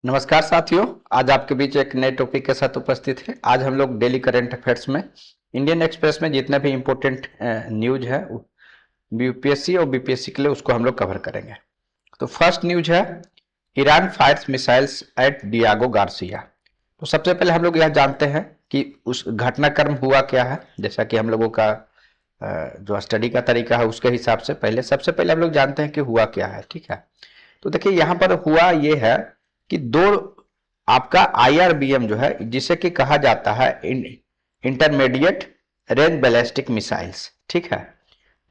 नमस्कार साथियों। आज आपके बीच एक नए टॉपिक के साथ उपस्थित है। आज हम लोग डेली करंट अफेयर्स में इंडियन एक्सप्रेस में जितने भी इम्पोर्टेंट न्यूज है यूपीएससी और बीपीएससी के लिए उसको हम लोग कवर करेंगे। तो फर्स्ट न्यूज है, Iran fires missiles at Diego Garcia. तो सबसे पहले हम लोग यह जानते हैं कि उस घटनाक्रम हुआ क्या है। जैसा कि हम लोगों का जो स्टडी का तरीका है उसके हिसाब से पहले सबसे पहले हम लोग जानते हैं कि हुआ क्या है। ठीक है, तो देखिए यहाँ पर हुआ ये है कि दो आपका आईआरबीएम जो है जिसे कि कहा जाता है इंटरमीडिएट रेंज बैलिस्टिक मिसाइल्स, ठीक है,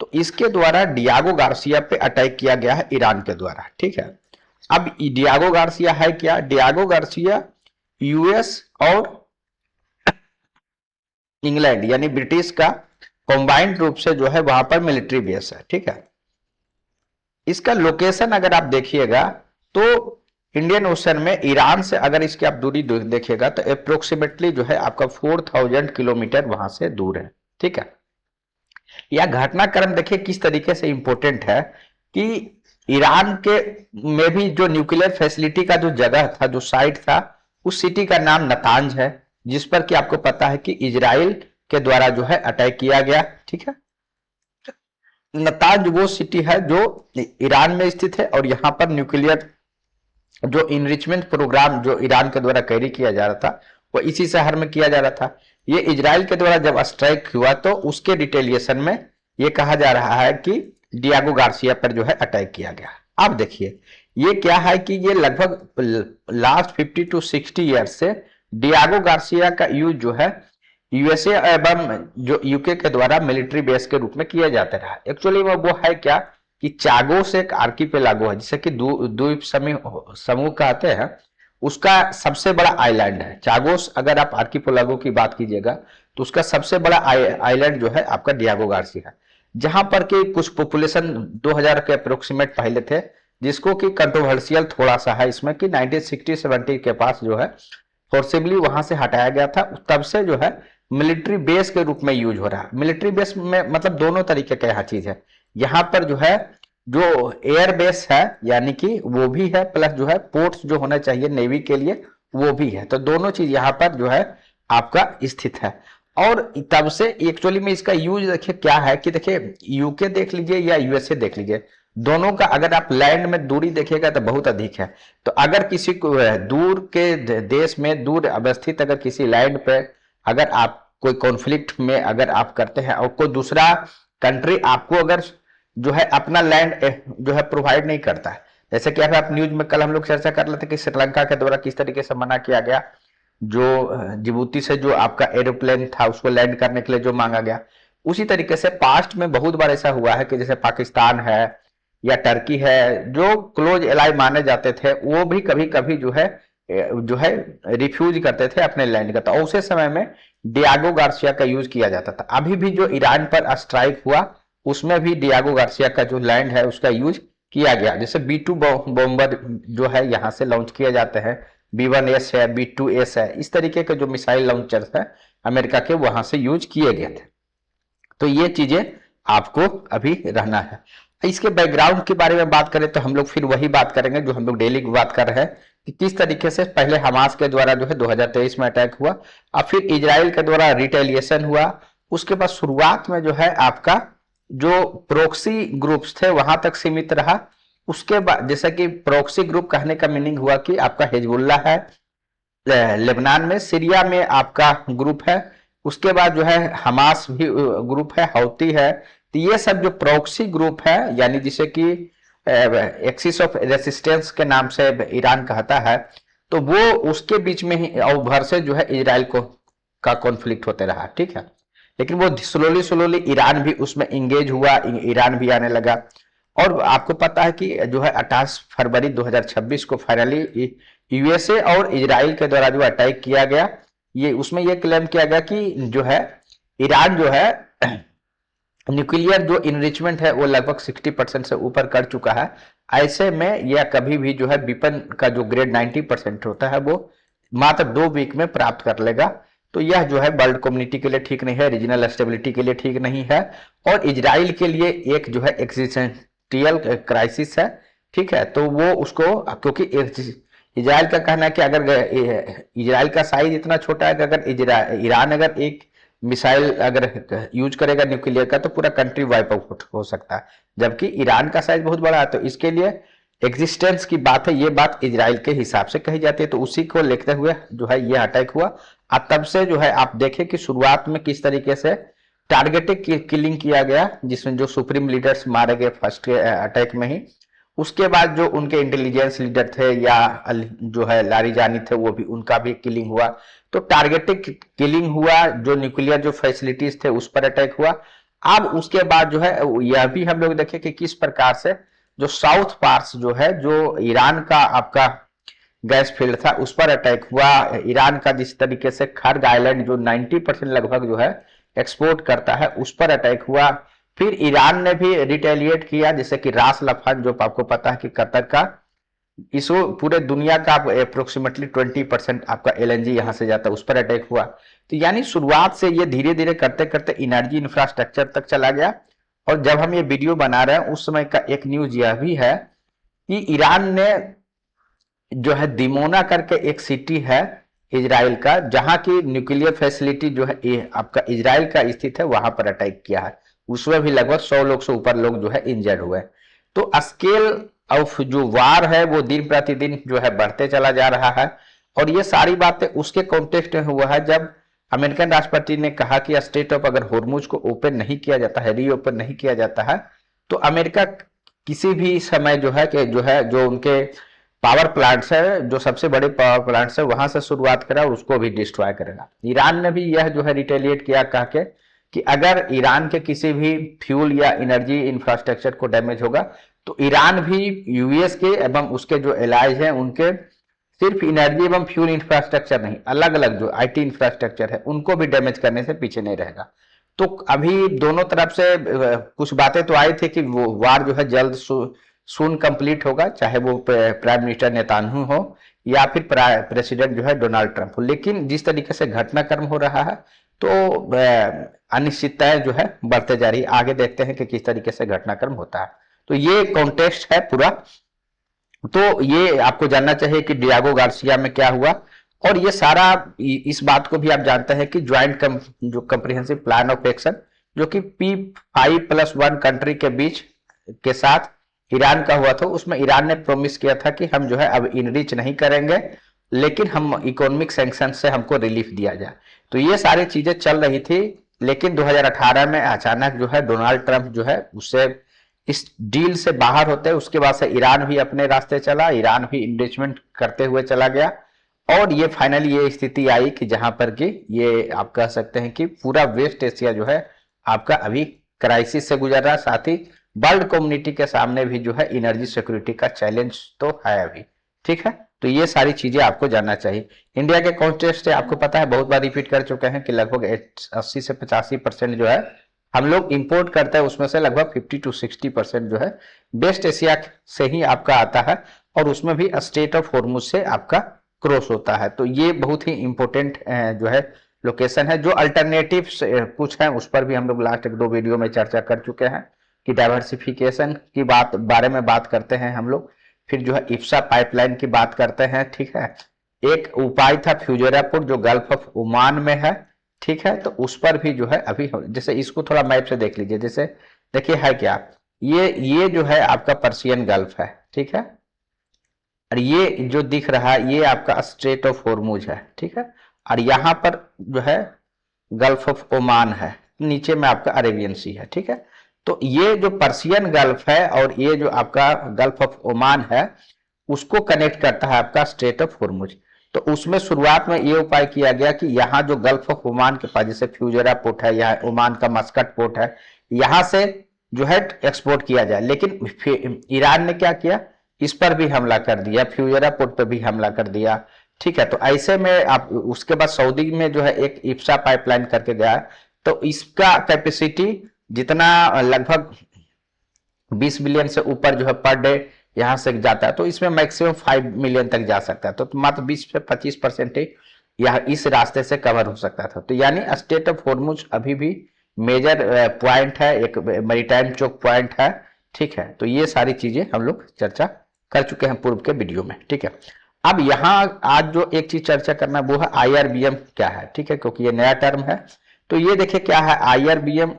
तो इसके द्वारा डियागो गार्सिया पे अटैक किया गया है ईरान के द्वारा। ठीक है, अब डियागो गार्सिया है क्या? डियागो गार्सिया यूएस और इंग्लैंड यानी ब्रिटिश का कंबाइंड रूप से जो है वहां पर मिलिट्री बेस है। ठीक है, इसका लोकेशन अगर आप देखिएगा तो इंडियन ओशन में ईरान से अगर इसकी आप दूरी देखिएगा तो अप्रोक्सीमेटली जो है आपका 4000 किलोमीटर वहां से दूर है। ठीक है, यह घटनाक्रम देखिए किस तरीके से इंपॉर्टेंट है कि ईरान के में भी जो न्यूक्लियर फैसिलिटी का जो जगह था, जो साइट था, उस सिटी का नाम नतांज है, जिस पर कि आपको पता है कि इजराइल के द्वारा जो है अटैक किया गया। ठीक है, नतांज वो सिटी है जो ईरान में स्थित है और यहाँ पर न्यूक्लियर जो इनरिचमेंट प्रोग्राम जो ईरान के द्वारा कैरी किया जा रहा था वो इसी शहर में किया जा रहा था। ये इजराइल के द्वारा जब स्ट्राइक हुआ तो उसके रिटेलिएशन में ये कहा जा रहा है कि डियागो गार्सिया पर जो है अटैक किया गया। अब देखिए ये क्या है कि ये लगभग लास्ट 50 to 60 ईयर्स से डियागो गार्सिया का यूज जो है यूएसए एवं जो यूके के द्वारा मिलिट्री बेस के रूप में किया जाता रहा। एक्चुअली वो है क्या कि चागोस एक आर्कीपेलागो है जिसे कि द्वीप समूह कहते हैं, उसका सबसे बड़ा आइलैंड है चागोस। अगर आप आर्कीपेलागो की बात कीजिएगा तो उसका सबसे बड़ा आइलैंड जो है आपका डियागो गार्सिया है, जहां पर के कुछ पॉपुलेशन 2000 के अप्रोक्सीमेट पहले थे, जिसको कि कंट्रोवर्शियल थोड़ा सा है इसमें कि 1960-70 के पास जो है फोर्सिबली वहां से हटाया गया था। तब से जो है मिलिट्री बेस के रूप में यूज हो रहा है। मिलिट्री बेस में मतलब दोनों तरीके का यहाँ चीज है, यहाँ पर जो है जो एयर बेस है यानी कि वो भी है, प्लस जो है पोर्ट्स जो होना चाहिए नेवी के लिए वो भी है। तो दोनों चीज यहाँ पर जो है आपका स्थित है। और तब से एक्चुअली में इसका यूज देखिए क्या है कि देखिए यूके देख लीजिए या यूएसए देख लीजिए, दोनों का अगर आप लैंड में दूरी देखिएगा तो बहुत अधिक है। तो अगर किसी को दूर के देश में दूर अवस्थित अगर किसी लैंड पे अगर आप कोई कॉन्फ्लिक्ट में अगर आप करते हैं और कोई दूसरा कंट्री आपको अगर जो है अपना लैंड जो है प्रोवाइड नहीं करता है, जैसे कि आप न्यूज में कल हम लोग चर्चा कर रहे थे कि श्रीलंका के द्वारा किस तरीके से मना किया गया, जो जिबूती से जो आपका एरोप्लेन था उसको लैंड करने के लिए जो मांगा गया। उसी तरीके से पास्ट में बहुत बार ऐसा हुआ है कि जैसे पाकिस्तान है या टर्की है जो क्लोज एलाई माने जाते थे, वो भी कभी कभी जो है रिफ्यूज करते थे अपने लैंड का। तो उसे समय में डियागो गार्सिया का यूज किया जाता था। अभी भी जो ईरान पर स्ट्राइक हुआ उसमें भी डियागो गार्सिया का जो लैंड है उसका यूज किया गया। जैसे B2 बॉम्बर जो है यहाँ से लॉन्च किए जाते हैं, B1S है, B2S है, इस तरीके के जो मिसाइल लॉन्चर्स है अमेरिका के वहां से यूज किए गए थे। तो ये चीजें आपको अभी रहना है। इसके बैकग्राउंड के बारे में बात करें तो हम लोग फिर वही बात करेंगे जो हम लोग डेली की बात कर रहे हैं कि किस तरीके से पहले हमास के द्वारा जो है 2023 में अटैक हुआ, अब फिर इजराइल के द्वारा रिटेलिएशन हुआ। उसके बाद शुरुआत में जो है आपका जो प्रोक्सी ग्रुप्स थे वहां तक सीमित रहा। उसके बाद जैसा कि प्रोक्सी ग्रुप कहने का मीनिंग हुआ कि आपका हिजबुल्ला है लेबनान में, सीरिया में आपका ग्रुप है, उसके बाद जो है हमास भी ग्रुप है, हौती है। तो ये सब जो प्रोक्सी ग्रुप है यानी जिसे कि एक्सिस ऑफ रेसिस्टेंस के नाम से ईरान कहता है, तो वो उसके बीच में ही और भर से जो है इजराइल को का कॉन्फ्लिक्ट होते रहा। ठीक है, लेकिन वो स्लोली स्लोली ईरान भी उसमें इंगेज हुआ, ईरान भी आने लगा। और आपको पता है कि जो है 28 फरवरी 2026 को फाइनली यूएसए और इजराइल के द्वारा जो अटैक किया गया, ये उसमें ये क्लेम किया गया कि जो है ईरान जो है न्यूक्लियर जो इनरिचमेंट है वो लगभग 60% से ऊपर कर चुका है। ऐसे में यह कभी भी जो है वेपन का जो ग्रेड 90% होता है वो मात्र 2 वीक में प्राप्त कर लेगा। तो यह जो है वर्ल्ड कम्युनिटी के लिए ठीक नहीं है, रीजनल स्टेबिलिटी के लिए ठीक नहीं है, और इजराइल के लिए एक जो है एक्सिस्टेंशियल क्राइसिस है। ठीक है, तो वो उसको क्योंकि इजराइल का कहना है कि अगर इजराइल का साइज इतना छोटा है कि अगर ईरान अगर एक मिसाइल अगर यूज करेगा न्यूक्लियर का तो पूरा कंट्री वाइप आउट हो सकता है, जबकि ईरान का साइज बहुत बड़ा है। तो इसके लिए एग्जिस्टेंस की बात है, ये बात इजराइल के हिसाब से कही जाती है। तो उसी को लेते हुए जो है ये अटैक हुआ। और तब से जो है आप देखें कि शुरुआत में किस तरीके से टारगेटेड किलिंग किया गया, जिसमें जो सुप्रीम लीडर्स मारे गए फर्स्ट के अटैक में ही। उसके बाद जो उनके इंटेलिजेंस लीडर थे या जो है लारीजानी थे, वो भी उनका भी किलिंग हुआ। तो टारगेटेड किलिंग हुआ, जो न्यूक्लियर जो फैसिलिटीज थे उस पर अटैक हुआ। अब उसके बाद जो है यह भी हम लोग देखें कि किस प्रकार से जो साउथ पार्ट्स जो है, जो ईरान का आपका गैस फील्ड था उस पर अटैक हुआ। ईरान का जिस तरीके से खर्ग आइलैंड जो 90% लगभग जो है एक्सपोर्ट करता है उस पर अटैक हुआ। फिर ईरान ने भी रिटेलिएट किया, जैसे कि रास लफान जो आपको पता है कि कतर का इस पूरे दुनिया का अप्रोक्सीमेटली 20% आपका एलएनजी यहां से जाता है, उस पर अटैक हुआ। तो यानी शुरुआत से ये धीरे धीरे करते करते एनर्जी इंफ्रास्ट्रक्चर तक चला गया। और जब हम ये वीडियो बना रहे हैं उस समय का एक न्यूज यह भी है कि ईरान ने जो है दिमोना करके एक सिटी है इजराइल का, जहां की न्यूक्लियर फैसिलिटी जो है आपका इजराइल का स्थित है, वहां पर अटैक किया है। उसमें भी लगभग 100 लोग से ऊपर लोग जो है इंजर्ड हुए। तो स्केल ऑफ जो वार है वो दिन प्रतिदिन जो है बढ़ते चला जा रहा है। और ये सारी बातें उसके कॉन्टेक्स्ट में हुआ है जब अमेरिकन राष्ट्रपति ने कहा कि स्ट्रेट ऑफ अगर होर्मुज को ओपन नहीं किया जाता है, रीओपन नहीं किया जाता है, तो अमेरिका किसी भी समय जो है कि जो उनके पावर प्लांट्स है, जो सबसे बड़े पावर प्लांट्स है, वहां से शुरुआत करा और उसको भी डिस्ट्रॉय करेगा। ईरान ने भी यह जो है रिटेलिएट किया, कहा के कि अगर ईरान के किसी भी फ्यूल या एनर्जी इंफ्रास्ट्रक्चर को डैमेज होगा तो ईरान भी यूएस के एवं उसके जो एलाइज हैं उनके सिर्फ एनर्जी एवं फ्यूल इंफ्रास्ट्रक्चर नहीं, अलग अलग जो आईटी इंफ्रास्ट्रक्चर है उनको भी डैमेज करने से पीछे नहीं रहेगा। तो अभी दोनों तरफ से कुछ बातें तो आई थी कि वो वार जो है जल्द सून कंप्लीट होगा, चाहे वो प्राइम मिनिस्टर नेतान्याहू हो या फिर प्रेसिडेंट जो है डोनाल्ड ट्रंप हो। लेकिन जिस तरीके से घटनाक्रम हो रहा है तो अनिश्चितताएं जो है बढ़ते जा रही है। आगे देखते हैं कि किस तरीके से घटनाक्रम होता है। तो ये कॉन्टेक्स्ट है पूरा। तो ये आपको जानना चाहिए कि डियागो गार्सिया में क्या हुआ। और ये सारा इस बात को भी आप जानते हैं कि ज्वाइंट जो कम्प्रिहेंसिव प्लान ऑफ एक्शन जो कि P5+1 कंट्री के बीच के साथ ईरान का हुआ था, उसमें ईरान ने प्रॉमिस किया था कि हम जो है अब इनरिच नहीं करेंगे, लेकिन हम इकोनॉमिक सैंक्शन से हमको रिलीफ दिया जाए। तो ये सारी चीजें चल रही थी। लेकिन 2018 में अचानक जो है डोनाल्ड ट्रंप जो है उससे इस डील से बाहर होते, उसके बाद से ईरान भी अपने रास्ते चला, ईरान भी इन्रिचमेंट करते हुए चला गया। और ये फाइनली ये स्थिति आई कि जहां पर कि ये आप कह सकते हैं कि पूरा वेस्ट एशिया जो है आपका अभी क्राइसिस से गुजर रहा है। साथ ही वर्ल्ड कम्युनिटी के सामने भी जो है एनर्जी सिक्योरिटी का चैलेंज तो है अभी। ठीक है, तो ये सारी चीजें आपको जानना चाहिए। इंडिया के कॉन्टेक्स्ट से आपको पता है, बहुत बार रिपीट कर चुके हैं कि लगभग 80 से 85% जो है हम लोग इंपोर्ट करते हैं, उसमें से लगभग 50 to 60% जो है वेस्ट एशिया से ही आपका आता है। और उसमें भी स्ट्रेट ऑफ होर्मुज से आपका क्रॉस होता है। तो ये बहुत ही इंपॉर्टेंट जो है लोकेशन है। जो अल्टरनेटिव कुछ है उस पर भी हम लोग लास्ट 1-2 वीडियो में चर्चा कर चुके हैं कि डाइवर्सिफिकेशन की बारे में बात करते हैं हम लोग। फिर जो है इफ्सा पाइपलाइन की बात करते हैं। ठीक है, एक उपाय था फ्यूजरापुर जो गल्फ ऑफ ओमान में है। ठीक है, तो उस पर भी जो है अभी जैसे इसको थोड़ा मैप से देख लीजिए। जैसे देखिए है क्या, ये जो है आपका पर्शियन गल्फ है। ठीक है, और ये जो दिख रहा है ये आपका स्ट्रेट ऑफ होर्मुज है। ठीक है, और यहां पर जो है गल्फ ऑफ ओमान है, नीचे में आपका अरेबियन सी है। ठीक है, तो ये जो पर्शियन गल्फ है और ये जो आपका गल्फ ऑफ ओमान है उसको कनेक्ट करता है आपका स्ट्रेट ऑफ होर्मुज। तो उसमें शुरुआत में ये उपाय किया गया कि यहाँ जो गल्फ ऑफ ओमान के पास जैसे फ्यूजरा पोर्ट है या ओमान का मस्कट पोर्ट है, यहाँ से जो है एक्सपोर्ट किया जाए। लेकिन ईरान ने क्या किया, इस पर भी हमला कर दिया, फ्यूजरा पोर्ट पर भी हमला कर दिया। ठीक है, तो ऐसे में आप उसके बाद सऊदी में जो है एक इफ्सा पाइपलाइन करके गया, तो इसका कैपेसिटी जितना लगभग 20 मिलियन से ऊपर जो है पर डे यहां से जाता है, तो इसमें मैक्सिमम 5 मिलियन तक जा सकता है। तो मात्र 20 से 25% ही यह इस रास्ते से कवर हो सकता था। तो यानी स्ट्रेट ऑफ होर्मुज अभी भी मेजर पॉइंट है, एक मैरीटाइम चोक पॉइंट है। ठीक है, तो ये सारी चीजें हम लोग चर्चा कर चुके हैं पूर्व के वीडियो में। ठीक है, अब यहाँ आज जो एक चीज चर्चा करना वो है IRBM क्या है, ठीक है, क्योंकि ये नया टर्म है। तो ये देखिए क्या है IRBM।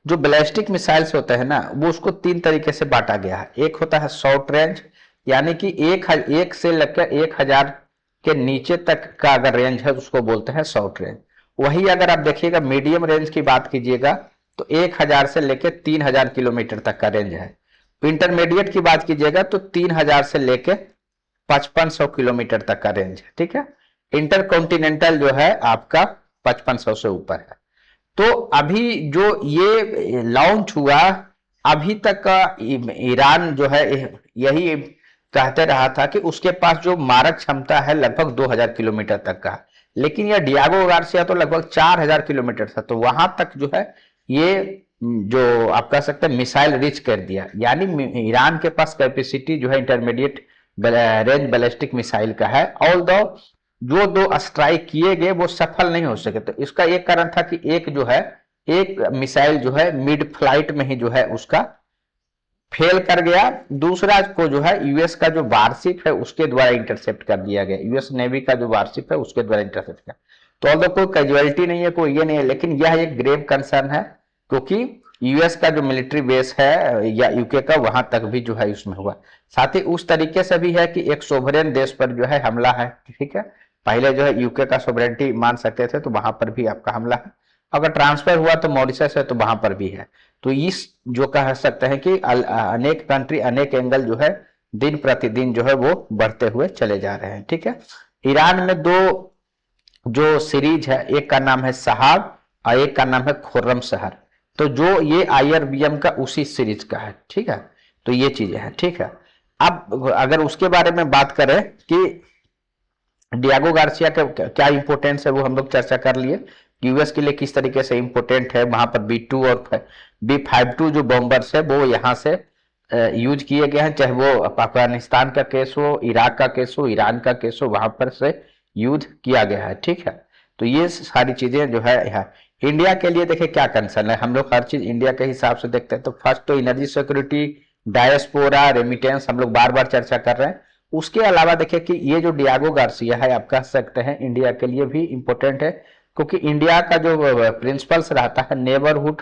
जो बैलिस्टिक मिसाइल्स होते हैं ना, वो उसको तीन तरीके से बांटा गया है। एक होता है शॉर्ट रेंज, यानी कि एक से लेकर 1000 के नीचे तक का अगर रेंज है उसको बोलते हैं शॉर्ट रेंज। वही अगर आप देखिएगा मीडियम रेंज की बात कीजिएगा तो 1000 से लेकर 3000 किलोमीटर तक का रेंज है। इंटरमीडिएट की बात कीजिएगा तो 3000 से लेकर 5500 किलोमीटर तक का रेंज है, ठीक है। इंटरकॉन्टिनेंटल जो है आपका 5500 से ऊपर है। तो अभी जो ये लॉन्च हुआ, अभी तक का ईरान जो है यही कहते रहा था कि उसके पास जो मारक क्षमता है लगभग 2000 किलोमीटर तक का, लेकिन यह डियागो गार्सिया तो लगभग 4000 किलोमीटर था। तो वहां तक जो है ये जो आप कह सकते हैं मिसाइल रीच कर दिया, यानी ईरान के पास कैपेसिटी जो है इंटरमीडिएट रेंज बैलिस्टिक मिसाइल का है। ऑल दो जो दो स्ट्राइक किए गए वो सफल नहीं हो सके। तो इसका एक कारण था कि एक जो है एक मिसाइल जो है मिड फ्लाइट में ही जो है उसका फेल कर गया, दूसरा को जो है यूएस का जो वारशिप है उसके द्वारा इंटरसेप्ट कर दिया गया, यूएस नेवी का जो वारशिप है उसके द्वारा इंटरसेप्ट किया। तो ऑल्दो कोई कैजुअलिटी नहीं है, कोई ये नहीं है, लेकिन यह एक ग्रेव कंसर्न है, क्योंकि यूएस का जो मिलिट्री बेस है या यूके का वहां तक भी जो है उसमें हुआ। साथ ही उस तरीके से भी है कि एक सोवरेन देश पर जो है हमला है, ठीक है। पहले जो है यूके का सोवरेनिटी मान सकते थे तो वहां पर भी आपका हमला है। अगर ट्रांसफर हुआ तो मॉरिशस है तो वहां पर भी है। तो इस जो कह सकते हैं कि अनेक कंट्री अनेक एंगल जो है दिन प्रतिदिन जो है वो बढ़ते हुए चले जा रहे हैं, ठीक है। ईरान में दो जो सीरीज है, एक का नाम है सहाब और एक का नाम है खुर्रम शहर। तो जो ये IRBM का उसी सीरीज का है, ठीक है। तो ये चीजें हैं, ठीक है। अब अगर उसके बारे में बात करें कि डियागो गार्सिया का क्या इंपोर्टेंस है वो हम लोग चर्चा कर लिए, यूएस के लिए किस तरीके से इंपोर्टेंट है। वहां पर B2 और B52 जो बॉम्बर्स है वो यहाँ से यूज किए गए हैं, चाहे वो अफगानिस्तान का केस हो, इराक का केस हो, ईरान का केस हो, वहां पर से यूज किया गया है, ठीक है। तो ये सारी चीजें जो है यहाँ इंडिया के लिए देखिए क्या कंसर्न है। हम लोग हर चीज इंडिया के हिसाब से देखते हैं। तो फर्स्ट तो एनर्जी सिक्योरिटी, डायस्पोरा, रेमिटेंस हम लोग बार बार चर्चा कर रहे हैं। उसके अलावा देखिए कि ये जो डियागो गार्सिया है आप कह सकते हैं इंडिया के लिए भी इंपॉर्टेंट है, क्योंकि इंडिया का जो प्रिंसिपल्स रहता है neighbourhood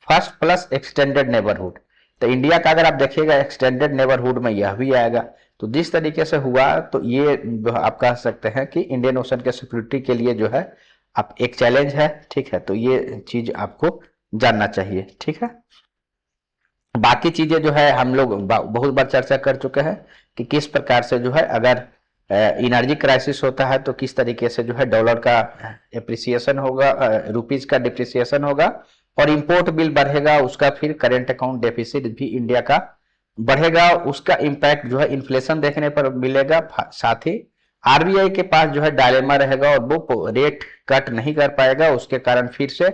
first plus extended neighbourhood. तो इंडिया का अगर आप देखिएगा एक्सटेंडेड नेबरहुड में यह भी आएगा। तो जिस तरीके से हुआ तो ये आप कह सकते हैं कि इंडियन ओशन के सिक्योरिटी के लिए जो है आप एक चैलेंज है, ठीक है। तो ये चीज आपको जानना चाहिए, ठीक है। बाकी चीजें जो है हम लोग बहुत बार चर्चा कर चुके हैं कि किस प्रकार से जो है अगर एनर्जी क्राइसिस होता है तो किस तरीके से जो है डॉलर का एप्रिसिएशन होगा, रुपीज का डिप्रिसिएशन होगा और इंपोर्ट बिल बढ़ेगा, उसका फिर करेंट अकाउंट डेफिसिट भी इंडिया का बढ़ेगा, उसका इंपैक्ट जो है इन्फ्लेशन देखने पर मिलेगा। साथ ही आरबीआई के पास जो है डायलेमा रहेगा और वो रेट कट नहीं कर पाएगा, उसके कारण फिर से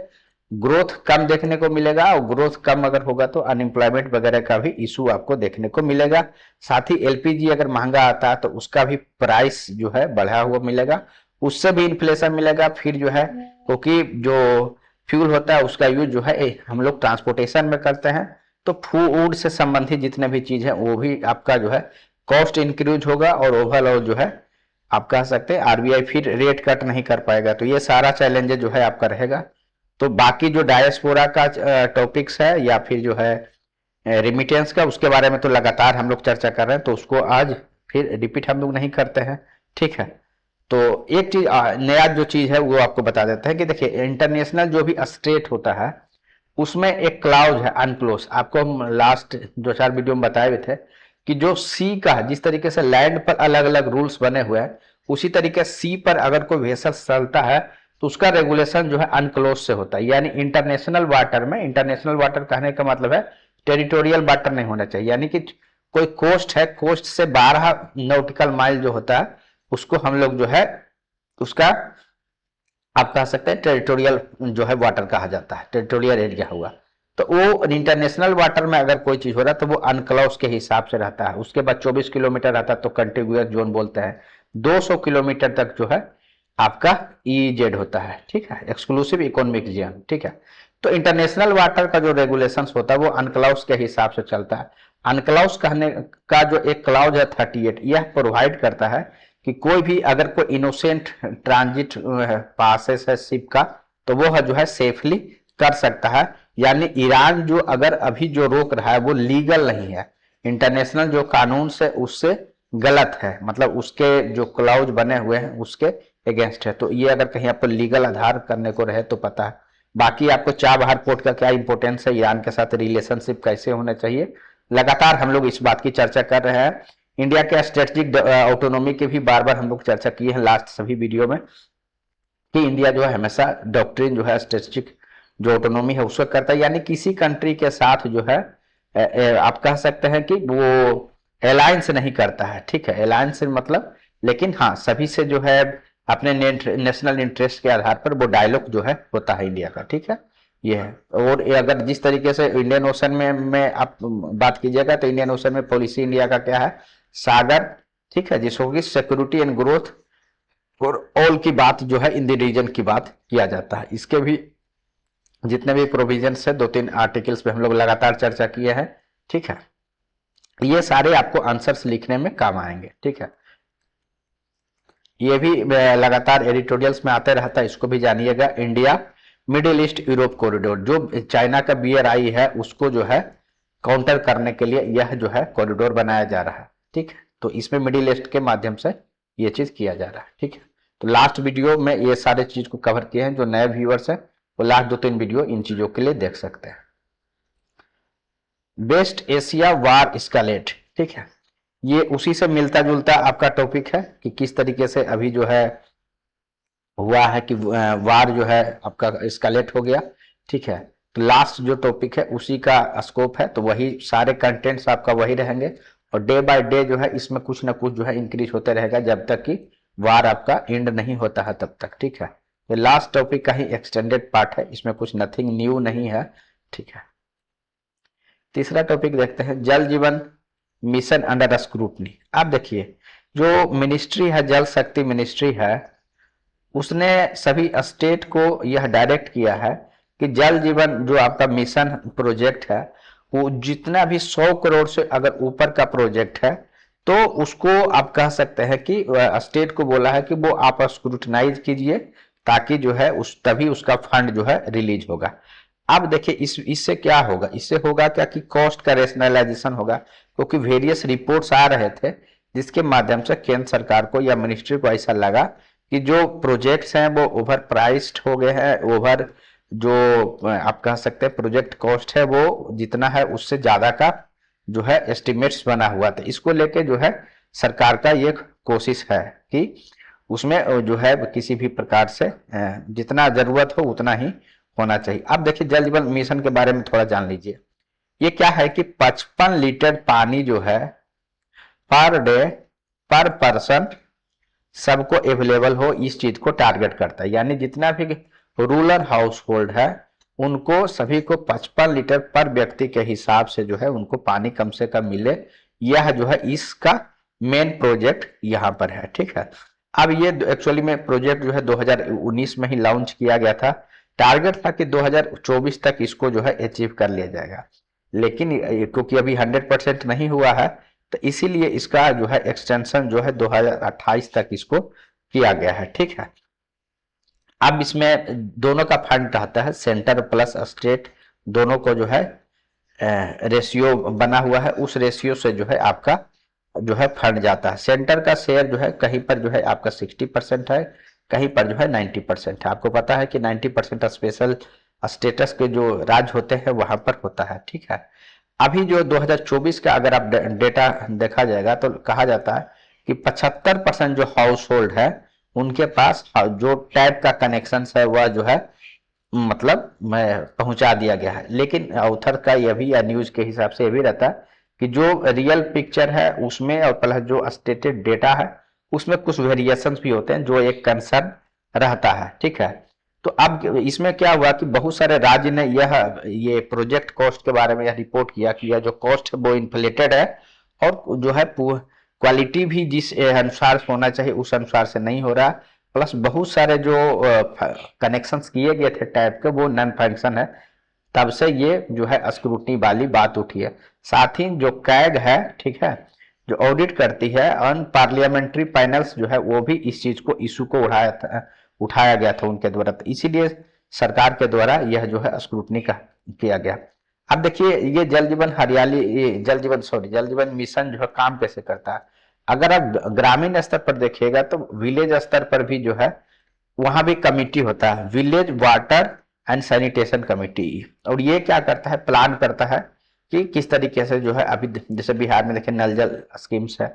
ग्रोथ कम देखने को मिलेगा और ग्रोथ कम अगर होगा तो अनएम्प्लॉयमेंट वगैरह का भी इशू आपको देखने को मिलेगा। साथ ही एलपीजी अगर महंगा आता है तो उसका भी प्राइस जो है बढ़ा हुआ मिलेगा, उससे भी इन्फ्लेशन मिलेगा। फिर जो है क्योंकि जो फ्यूल होता है उसका यूज जो है हम लोग ट्रांसपोर्टेशन में करते हैं, तो फूड से संबंधित जितने भी चीज है वो भी आपका जो है कॉस्ट इंक्रीज होगा और ओवरऑल जो है आप कह सकते हैं आरबीआई फिर रेट कट नहीं कर पाएगा। तो ये सारा चैलेंज जो है आपका रहेगा। तो बाकी जो डायस्पोरा का टॉपिक्स है या फिर जो है रिमिटेंस का, उसके बारे में तो लगातार हम लोग चर्चा कर रहे हैं, तो उसको आज फिर रिपीट हम लोग नहीं करते हैं, ठीक है। तो एक चीज नया जो चीज है वो आपको बता देते हैं कि देखिए इंटरनेशनल जो भी स्टेट होता है उसमें एक क्लाउज है अनक्लोज। आपको हम लास्ट 2-4 वीडियो में बताए हुए थे कि जो सी का जिस तरीके से लैंड पर अलग अलग रूल्स बने हुए हैं, उसी तरीके सी पर अगर कोई वेसल चलता है तो उसका रेगुलेशन जो है अनक्लोज से होता है। यानी इंटरनेशनल वाटर में, इंटरनेशनल वाटर कहने का मतलब है टेरिटोरियल वाटर नहीं होना चाहिए, यानी कि कोई कोस्ट है, कोस्ट से 12 नॉटिकल माइल जो होता है उसको हम लोग जो है उसका आप कह सकते हैं टेरिटोरियल जो है वाटर कहा जाता है, टेरिटोरियल एरिया हुआ। तो वो इंटरनेशनल वाटर में अगर कोई चीज हो रहा है तो वो अनक्लोज के हिसाब से रहता है। उसके बाद 24 किलोमीटर रहता है तो कंटिगुअस जोन बोलते हैं। 200 किलोमीटर तक जो है आपका ईजेड होता है, ठीक है, एक्सक्लूसिव इकोनॉमिक जोन, ठीक है। तो इंटरनेशनल वाटर का जो रेगुलेशंस होता है वो अनक्लाउस के हिसाब से चलता है। अनक्लाउस कहने का जो एक क्लाउज है 38, यह प्रोवाइड करता है कि कोई भी अगर कोई इनोसेंट ट्रांजिट पासेस है शिप का, तो वो है जो है सेफली कर सकता है। यानी ईरान जो अगर अभी जो रोक रहा है वो लीगल नहीं है, इंटरनेशनल जो कानून से उससे गलत है, मतलब उसके जो क्लाउज बने हुए हैं उसके अगेंस्ट है। तो ये अगर कहीं आपको लीगल आधार करने को रहे तो पता है। बाकी आपको चाबहार पोर्ट का क्या इंपॉर्टेंस है, ईरान के साथ रिलेशनशिप कैसे होना चाहिए, लगातार हम लोग इस बात की चर्चा कर रहे हैं। इंडिया के स्ट्रेटेजिक ऑटोनॉमी की भी बार बार हम लोग चर्चा किए हैं लास्ट सभी वीडियो में, कि इंडिया जो है हमेशा डॉक्ट्रिन जो है स्ट्रेटेजिक जो ऑटोनॉमी है उसको करता है, यानी किसी कंट्री के साथ जो है आप कह सकते हैं कि वो अलायंस नहीं करता है, ठीक है, अलायंस मतलब, लेकिन हाँ सभी से जो है अपने नेशनल इंटरेस्ट के आधार पर वो डायलॉग जो है होता है इंडिया का, ठीक है, ये है। और अगर जिस तरीके से इंडियन ओशन में आप बात कीजिएगा तो इंडियन ओशन में पॉलिसी इंडिया का क्या है, सागर, ठीक है, जिसको कि सिक्योरिटी एंड ग्रोथ और ऑल की बात जो है इन द रीजन की बात किया जाता है। इसके भी जितने भी प्रोविजंस है 2-3 आर्टिकल्स पे हम लोग लगातार चर्चा किए हैं, ठीक है, ये सारे आपको आंसर्स लिखने में काम आएंगे, ठीक है। ये भी लगातार एडिटोरियल्स में आते रहता है, इसको भी जानिएगा। India Middle East Europe corridor, जो चाइना का BRI है उसको जो है काउंटर करने के लिए यह जो है कॉरिडोर बनाया जा रहा है, ठीक है। तो इसमें मिडिल ईस्ट के माध्यम से ये चीज किया जा रहा है, ठीक है। तो लास्ट वीडियो में ये सारे चीज को कवर किए हैं। जो नए व्यूअर्स हैं वो लास्ट 2-3 वीडियो इन चीजों के लिए देख सकते हैं। वेस्ट एशिया वार एस्केलेट, ठीक है, ये उसी से मिलता जुलता आपका टॉपिक है कि किस तरीके से अभी जो है हुआ है कि वार जो है आपका एस्केलेट हो गया, ठीक है। तो लास्ट जो टॉपिक है उसी का स्कोप है, तो वही सारे कंटेंट्स आपका वही रहेंगे और डे बाय डे जो है इसमें कुछ ना कुछ जो है इंक्रीज होते रहेगा जब तक कि वार आपका एंड नहीं होता है तब तक, ठीक है। ये लास्ट टॉपिक का ही एक्सटेंडेड पार्ट है, इसमें कुछ नथिंग न्यू नहीं है, ठीक है। तीसरा टॉपिक देखते हैं, जल जीवन मिशन अंडर स्क्रूटनी। आप देखिए जो मिनिस्ट्री है, जल शक्ति मिनिस्ट्री है, उसने सभी स्टेट को यह डायरेक्ट किया है कि जल जीवन जो आपका मिशन प्रोजेक्ट है वो जितना भी 100 करोड़ से अगर ऊपर का प्रोजेक्ट है तो उसको आप कह सकते हैं कि स्टेट को बोला है कि वो आप स्क्रूटनाइज कीजिए ताकि जो है उस तभी उसका फंड जो है रिलीज होगा। अब देखिए इससे क्या होगा, इससे होगा क्या कि कॉस्ट का रेशनलाइजेशन होगा, क्योंकि वेरियस रिपोर्ट्स आ रहे थे जिसके माध्यम से केंद्र सरकार को या मिनिस्ट्री को ऐसा लगा कि जो प्रोजेक्ट्स हैं वो ओवर प्राइस्ड हो गए हैं, ओवर जो आप कह सकते हैं प्रोजेक्ट कॉस्ट है वो जितना है उससे ज्यादा का जो है एस्टिमेट्स बना हुआ था। इसको लेके जो है सरकार का ये कोशिश है कि उसमें जो है किसी भी प्रकार से जितना जरूरत हो उतना ही होना चाहिए। अब देखिए जल जीवन मिशन के बारे में थोड़ा जान लीजिए। ये क्या है कि 55 लीटर पानी जो है पर डे पर पर्सन सबको अवेलेबल हो, इस चीज को टारगेट करता है। यानी जितना भी रूरल हाउस होल्ड है उनको सभी को 55 लीटर पर व्यक्ति के हिसाब से जो है उनको पानी कम से कम मिले, यह जो है इसका मेन प्रोजेक्ट यहाँ पर है, ठीक है। अब ये एक्चुअली में प्रोजेक्ट जो है 2019 में ही लॉन्च किया गया था, टारगेट था कि 2024 तक इसको जो है अचीव कर लिया जाएगा, लेकिन क्योंकि अभी 100% नहीं हुआ है तो इसीलिए इसका जो है एक्सटेंशन जो है 2028 तक इसको किया गया है, ठीक है। अब इसमें दोनों का फंड रहता है, सेंटर प्लस स्टेट दोनों को जो है रेशियो बना हुआ है, उस रेशियो से जो है आपका जो है फंड जाता है। सेंटर का शेयर जो है कहीं पर जो है आपका 60% है, कहीं पर जो है 90% है। आपको पता है कि 90% स्पेशल स्टेटस के जो राज्य होते हैं वहां पर होता है, ठीक है। अभी जो 2024 का अगर आप डेटा देखा जाएगा तो कहा जाता है कि 75% जो हाउस होल्ड है उनके पास जो टैप का कनेक्शन है वह जो है मतलब मैं पहुंचा दिया गया है। लेकिन ऑथर का यह भी या न्यूज के हिसाब से यह भी रहता है कि जो रियल पिक्चर है उसमें और प्लस जो स्टेटेड डेटा है उसमें कुछ वेरिएशंस भी होते हैं जो एक कंसर्न रहता है, ठीक है। तो अब इसमें क्या हुआ कि बहुत सारे राज्य ने ये प्रोजेक्ट कॉस्ट के बारे में यह रिपोर्ट किया कि यह जो कॉस्ट है वो इन्फ्लेटेड है और जो है क्वालिटी भी जिस अनुसार होना चाहिए उस अनुसार से नहीं हो रहा, प्लस बहुत सारे जो कनेक्शंस किए गए थे टैप के वो नॉन फंक्शन है, तब से ये जो है स्क्रूटनी वाली बात उठी है। साथ ही जो कैग है, ठीक है, जो ऑडिट करती है ऑन पार्लियामेंट्री पैनल्स जो है, वो भी इस चीज को इशू को उठाया गया था उनके द्वारा, तो इसीलिए सरकार के द्वारा यह जो है स्क्रूटनी का किया गया। अब देखिए ये जल जीवन हरियाली, ये जल जीवन मिशन जो है काम कैसे करता है। अगर आप ग्रामीण स्तर पर देखिएगा तो विलेज स्तर पर भी जो है वहां भी कमिटी होता है, village water and sanitation committee, और ये क्या करता है, प्लान करता है कि किस तरीके से जो है, अभी जैसे बिहार में देखिए नल जल स्कीम्स है,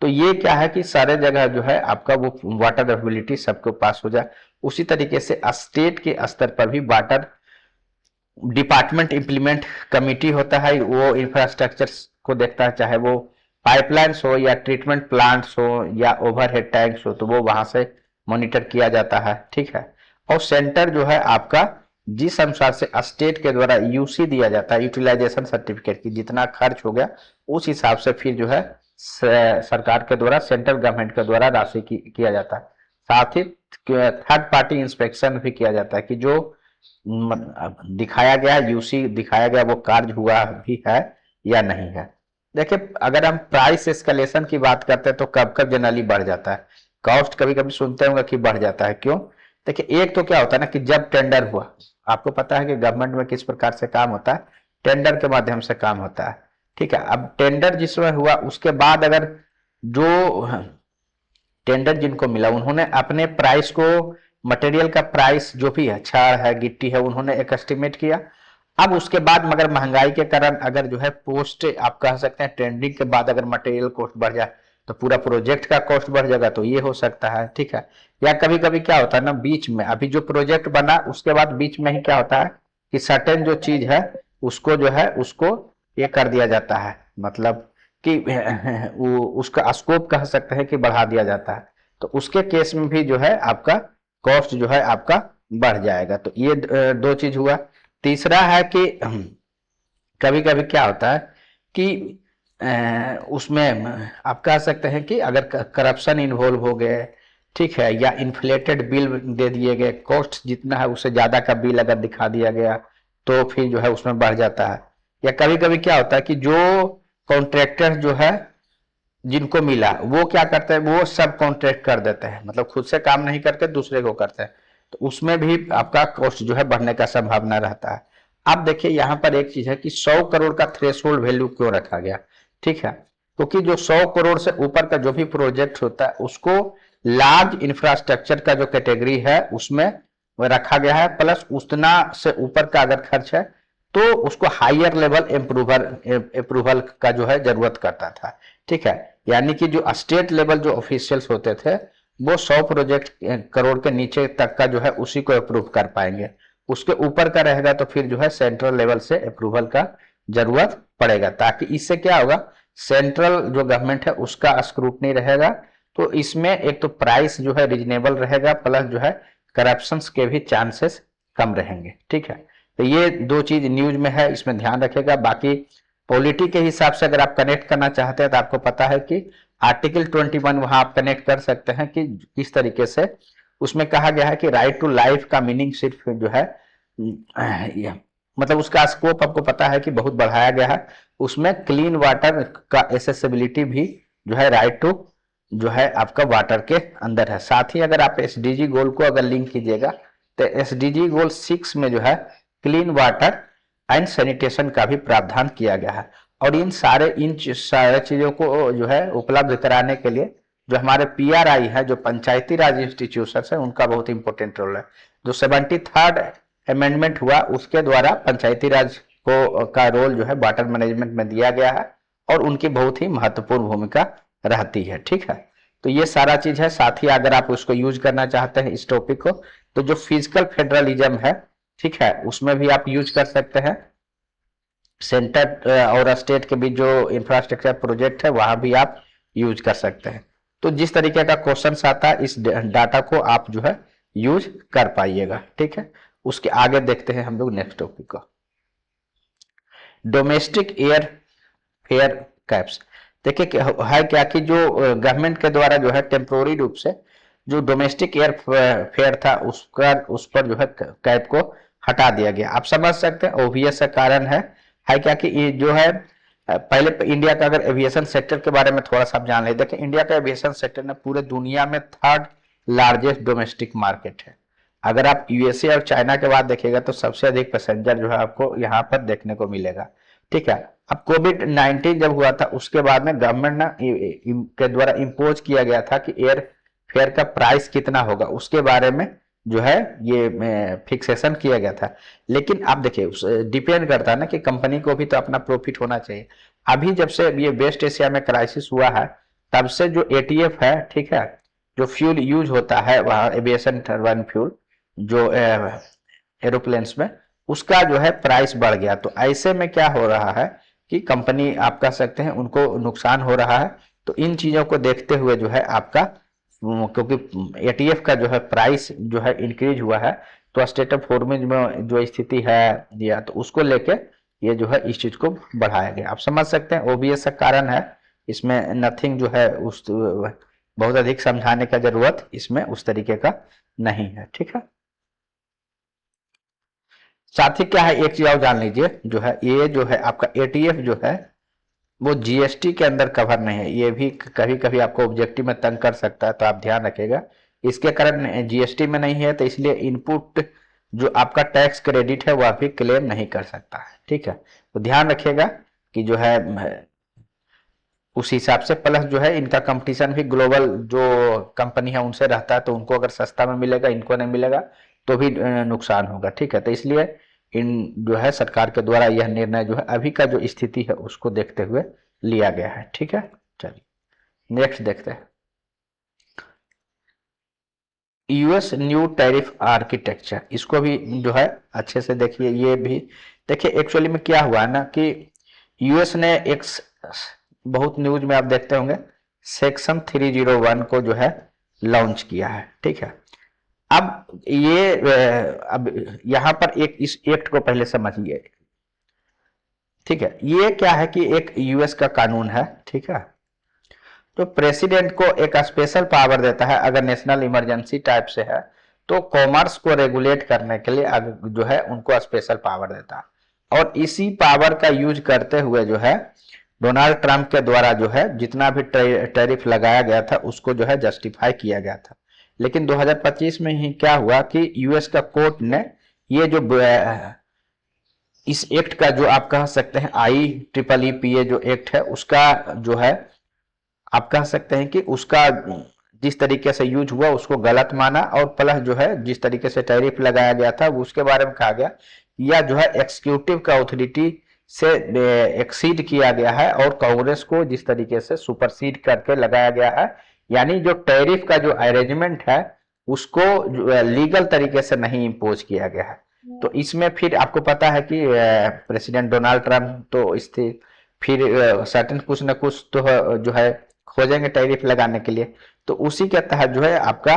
तो ये क्या है कि सारे जगह जो है आपका वो वाटर अवेलेबिलिटी सबके पास हो जाए। उसी तरीके से स्टेट के स्तर पर भी वाटर डिपार्टमेंट इंप्लीमेंट कमिटी होता है, वो इंफ्रास्ट्रक्चर को देखता है, चाहे वो पाइपलाइंस हो या ट्रीटमेंट प्लांट्स हो या ओवरहेड टैंक्स हो, तो वो वहां से मॉनिटर किया जाता है, ठीक है। और सेंटर जो है आपका जिस अनुसार से स्टेट के द्वारा यूसी दिया जाता है, यूटिलाइजेशन सर्टिफिकेट की जितना खर्च हो गया उस हिसाब से फिर जो है सरकार के द्वारा, सेंट्रल गवर्नमेंट के द्वारा राशि किया जाता है। साथ ही थर्ड पार्टी इंस्पेक्शन भी किया जाता है कि जो दिखाया गया यूसी दिखाया गया वो कार्य हुआ भी है या नहीं है। देखिए अगर हम प्राइस एस्केलेशन की बात करते हैं तो कब कब जनरली बढ़ जाता है, कॉस्ट कभी कभी सुनते होंगे कि बढ़ जाता है, क्यों। देखिए एक तो क्या होता है ना कि जब टेंडर हुआ, आपको पता है कि गवर्नमेंट में किस प्रकार से काम होता है, टेंडर के माध्यम से काम होता है, ठीक है। अब टेंडर जिसमें हुआ उसके बाद अगर जो टेंडर जिनको मिला उन्होंने अपने प्राइस को, मटेरियल का प्राइस जो भी है, छड़ है, गिट्टी है, उन्होंने एक एस्टिमेट किया। अब उसके बाद मगर महंगाई के कारण अगर जो है पोस्ट आप कह सकते हैं टेंडरिंग के बाद अगर मटेरियल कॉस्ट बढ़ जाए तो पूरा प्रोजेक्ट का कॉस्ट बढ़ जाएगा, तो ये हो सकता है, ठीक है। या कभी कभी क्या होता है ना, बीच में अभी जो प्रोजेक्ट बना उसके बाद बीच में ही क्या होता है कि सर्टेन जो चीज है उसको जो है उसको ये कर दिया जाता है, मतलब कि वो उसका स्कोप कह सकते हैं कि बढ़ा दिया जाता है, तो उसके केस में भी जो है आपका कॉस्ट जो है आपका बढ़ जाएगा। तो ये दो चीज हुआ। तीसरा है कि कभी कभी क्या होता है कि उसमें आप कह सकते हैं कि अगर करप्शन इन्वॉल्व हो गए, ठीक है, या इन्फ्लेटेड बिल दे दिए गए, कॉस्ट जितना है उससे ज्यादा का बिल अगर दिखा दिया गया तो फिर जो है उसमें बढ़ जाता है। या कभी कभी क्या होता है कि जो कॉन्ट्रैक्टर जो है जिनको मिला वो क्या करते हैं, वो सब कॉन्ट्रैक्ट कर देते हैं, मतलब खुद से काम नहीं करके दूसरे को करते हैं, तो उसमें भी आपका कॉस्ट जो है बढ़ने का संभावना रहता है। अब देखिए यहाँ पर एक चीज है कि 100 करोड़ का थ्रेशोल्ड वैल्यू क्यों रखा गया, ठीक है, क्योंकि जो 100 करोड़ से ऊपर का जो भी प्रोजेक्ट होता है उसको लार्ज इंफ्रास्ट्रक्चर का जो कैटेगरी है उसमें रखा गया है, प्लस उतना से ऊपर का अगर खर्च है तो उसको हायर लेवल अप्रूवल का जो है जरूरत करता था, ठीक है। यानी कि जो स्टेट लेवल जो ऑफिशियल्स होते थे वो 100 प्रोजेक्ट करोड़ के नीचे तक का जो है उसी को अप्रूव कर पाएंगे, उसके ऊपर का रहेगा तो फिर जो है सेंट्रल लेवल से अप्रूवल का जरूरत पड़ेगा, ताकि इससे क्या होगा, सेंट्रल जो गवर्नमेंट है उसका स्क्रूटनी रहेगा, तो इसमें एक तो प्राइस जो है रिजनेबल रहेगा, प्लस जो है करप्शन के भी चांसेस कम रहेंगे, ठीक है। तो ये दो चीज न्यूज में है, इसमें ध्यान रखेगा। बाकी पॉलिटी के हिसाब से अगर आप कनेक्ट करना चाहते हैं तो आपको पता है कि आर्टिकल 21 वहां आप कनेक्ट कर सकते हैं कि किस तरीके से उसमें कहा गया है कि राइट टू लाइफ का मीनिंग सिर्फ जो है मतलब उसका स्कोप आपको पता है कि बहुत बढ़ाया गया है, उसमें क्लीन वाटर का एसेसिबिलिटी भी जो है राइट टू जो है आपका वाटर के अंदर है। साथ ही अगर आप एसडीजी गोल को अगर लिंक कीजिएगा तो एसडीजी गोल 6 में जो है क्लीन वाटर एंड सैनिटेशन का भी प्रावधान किया गया है, और इन सारे चीजों को जो है उपलब्ध कराने के लिए जो हमारे पीआरआई है, जो पंचायती राज इंस्टीट्यूशन है, उनका बहुत इंपॉर्टेंट रोल है। जो 73rd अमेंडमेंट हुआ उसके द्वारा पंचायती राज को का रोल जो है वाटर मैनेजमेंट में दिया गया है और उनकी बहुत ही महत्वपूर्ण भूमिका रहती है, ठीक है। तो ये सारा चीज है। साथ ही अगर आप उसको यूज करना चाहते हैं इस टॉपिक को, तो जो फिजिकल फेडरलिज्म है, ठीक है, उसमें भी आप यूज कर सकते हैं। सेंटर और स्टेट के बीच जो इंफ्रास्ट्रक्चर प्रोजेक्ट है वहां भी आप यूज कर सकते हैं। तो जिस तरीके का क्वेश्चन आता है इस डाटा को आप जो है यूज कर पाइएगा, ठीक है। उसके आगे देखते हैं हम लोग नेक्स्ट टॉपिक को, डोमेस्टिक एयर फेयर कैप्स। देखिए है क्या कि जो गवर्नमेंट के द्वारा जो है टेम्पोररी रूप से जो डोमेस्टिक एयर फेयर था उसका उस पर जो है कैप को हटा दिया गया। आप समझ सकते हैं ओबियस का कारण है क्या कि ये जो है पहले इंडिया का अगर एविएशन सेक्टर के बारे में थोड़ा सा आप जान ले, देखें इंडिया का एविएशन सेक्टर ने पूरे दुनिया में थर्ड लार्जेस्ट डोमेस्टिक मार्केट है। अगर आप यूएसए और चाइना के बाद देखिएगा तो सबसे अधिक पैसेंजर जो है आपको यहाँ पर देखने को मिलेगा। ठीक है, अब कोविड-19 जब हुआ था उसके बाद में गवर्नमेंट ना के द्वारा इम्पोज किया गया था कि एयर फेयर का प्राइस कितना होगा, उसके बारे में जो है ये फिक्सेशन किया गया था। लेकिन आप देखिए डिपेंड करता है ना कि कंपनी को भी तो अपना प्रॉफिट होना चाहिए। अभी जब से ये वेस्ट एशिया में क्राइसिस हुआ है तब से जो एटीएफ है, ठीक है, जो फ्यूल यूज होता है वहाँ एविएशन टर्बाइन फ्यूल जो एरोप्लेन्स में, उसका जो है प्राइस बढ़ गया। तो ऐसे में क्या हो रहा है कि कंपनी आप कह सकते हैं उनको नुकसान हो रहा है। तो इन चीजों को देखते हुए जो है आपका, क्योंकि एटीएफ का जो है प्राइस जो है इंक्रीज हुआ है, तो स्टेट ऑफ हॉर्मुज में जो स्थिति है या तो उसको लेके ये जो है इस चीज को बढ़ाया गया। आप समझ सकते हैं ओबीएस का कारण है, इसमें नथिंग जो है उस बहुत अधिक समझाने का जरूरत इसमें उस तरीके का नहीं है। ठीक है, साथ ही क्या है एक चीज और जान लीजिए, जो है ये जो है आपका एटीएफ जो है वो जीएसटी के अंदर कवर नहीं है। ये भी कभी कभी आपको ऑब्जेक्टिव में तंग कर सकता है, तो आप ध्यान रखिएगा इसके कारण जीएसटी में नहीं है, तो इसलिए इनपुट जो आपका टैक्स क्रेडिट है वह भी क्लेम नहीं कर सकता है। ठीक है, तो ध्यान रखिएगा कि जो है उस हिसाब से, प्लस जो है इनका कंपटीशन भी ग्लोबल जो कंपनी है उनसे रहता है, तो उनको अगर सस्ता में मिलेगा इनको नहीं मिलेगा तो भी नुकसान होगा। ठीक है, तो इसलिए इन जो है सरकार के द्वारा यह निर्णय जो है अभी का जो स्थिति है उसको देखते हुए लिया गया है। ठीक है, चलिए नेक्स्ट देखते हैं यूएस न्यू टैरिफ आर्किटेक्चर। इसको भी जो है अच्छे से देखिए। ये भी देखिए एक्चुअली में क्या हुआ ना कि यूएस ने एक बहुत न्यूज में आप देखते होंगे सेक्शन 301 को जो है लॉन्च किया है। ठीक है, अब ये अब यहां पर एक इस एक्ट को पहले समझिए। ठीक है, ये क्या है कि एक यूएस का कानून है। ठीक है, तो प्रेसिडेंट को एक स्पेशल पावर देता है अगर नेशनल इमरजेंसी टाइप से है, तो कॉमर्स को रेगुलेट करने के लिए जो है उनको स्पेशल पावर देता है। और इसी पावर का यूज करते हुए जो है डोनाल्ड ट्रंप के द्वारा जो है जितना भी टैरिफ लगाया गया था उसको जो है जस्टिफाई किया गया था। लेकिन 2025 में ही क्या हुआ कि यूएस का कोर्ट ने ये जो इस एक्ट का जो आप कह सकते हैं IEEE जो एक्ट है उसका जो है आप कह सकते हैं कि उसका जिस तरीके से यूज हुआ उसको गलत माना, और प्लस जो है जिस तरीके से टैरिफ लगाया गया था उसके बारे में कहा गया या जो है एक्सिक्यूटिव का अथॉरिटी से एक्सीड किया गया है और कांग्रेस को जिस तरीके से सुपरसीड करके लगाया गया है, यानी जो टैरिफ का जो अरेंजमेंट है उसको लीगल तरीके से नहीं इम्पोज किया गया है। तो इसमें फिर आपको पता है कि प्रेसिडेंट डोनाल्ड ट्रंप तो इससे फिर सर्टेन कुछ न कुछ तो जो है खोजेंगे टैरिफ लगाने के लिए। तो उसी के तहत जो है आपका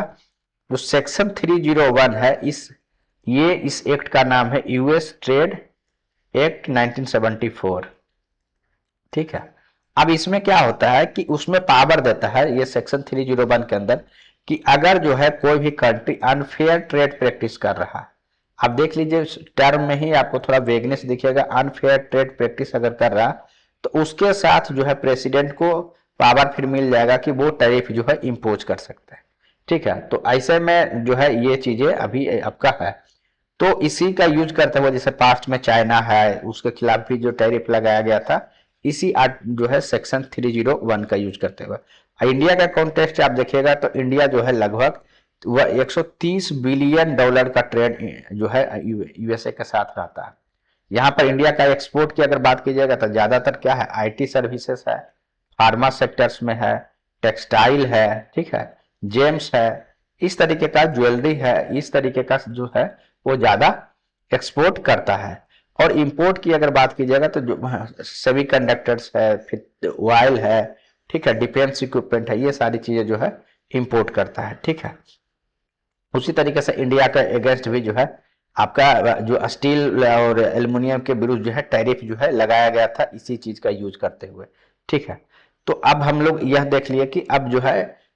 जो सेक्शन 301 है इस एक्ट का नाम है यूएस ट्रेड एक्ट 1974। ठीक है, अब इसमें क्या होता है कि उसमें पावर देता है ये सेक्शन 301 के अंदर कि अगर जो है कोई भी कंट्री अनफेयर ट्रेड प्रैक्टिस कर रहा है, आप देख लीजिए टर्म में ही आपको थोड़ा वेगनेस दिखेगा, अनफेयर ट्रेड प्रैक्टिस अगर कर रहा तो उसके साथ जो है प्रेसिडेंट को पावर फिर मिल जाएगा कि वो टैरिफ जो है इम्पोज कर सकता है। ठीक है, तो ऐसे में जो है ये चीजें अभी आपका है, तो इसी का यूज करते हुए जैसे पास्ट में चाइना है उसके खिलाफ भी जो टैरिफ लगाया गया था इसी जो है सेक्शन 301 का यूज करते हुए। इंडिया का कॉन्टेक्स्ट आप देखिएगा तो इंडिया जो है लगभग वह 130 बिलियन डॉलर का ट्रेड जो है यूएसए के साथ रहता है। यहाँ पर इंडिया का एक्सपोर्ट की अगर बात कीजिएगा तो ज्यादातर क्या है आईटी सर्विसेज है, फार्मा सेक्टर्स में है, टेक्सटाइल है, ठीक है, जेम्स है, इस तरीके का ज्वेलरी है, इस तरीके का जो है वो ज्यादा एक्सपोर्ट करता है। और इंपोर्ट की अगर बात कीजिएगा तो जो सेमी कंडक्टर्स है, फिर ऑयल है, ठीक है, डिफेंस इक्विपमेंट है, ये सारी चीजें जो है इंपोर्ट करता है। ठीक है, उसी तरीके से इंडिया का अगेंस्ट भी जो है आपका जो स्टील और एल्युमिनियम के विरुद्ध जो है टैरिफ जो है लगाया गया था इसी चीज का यूज करते हुए। ठीक है, तो अब हम लोग यह देख लिए कि अब जो है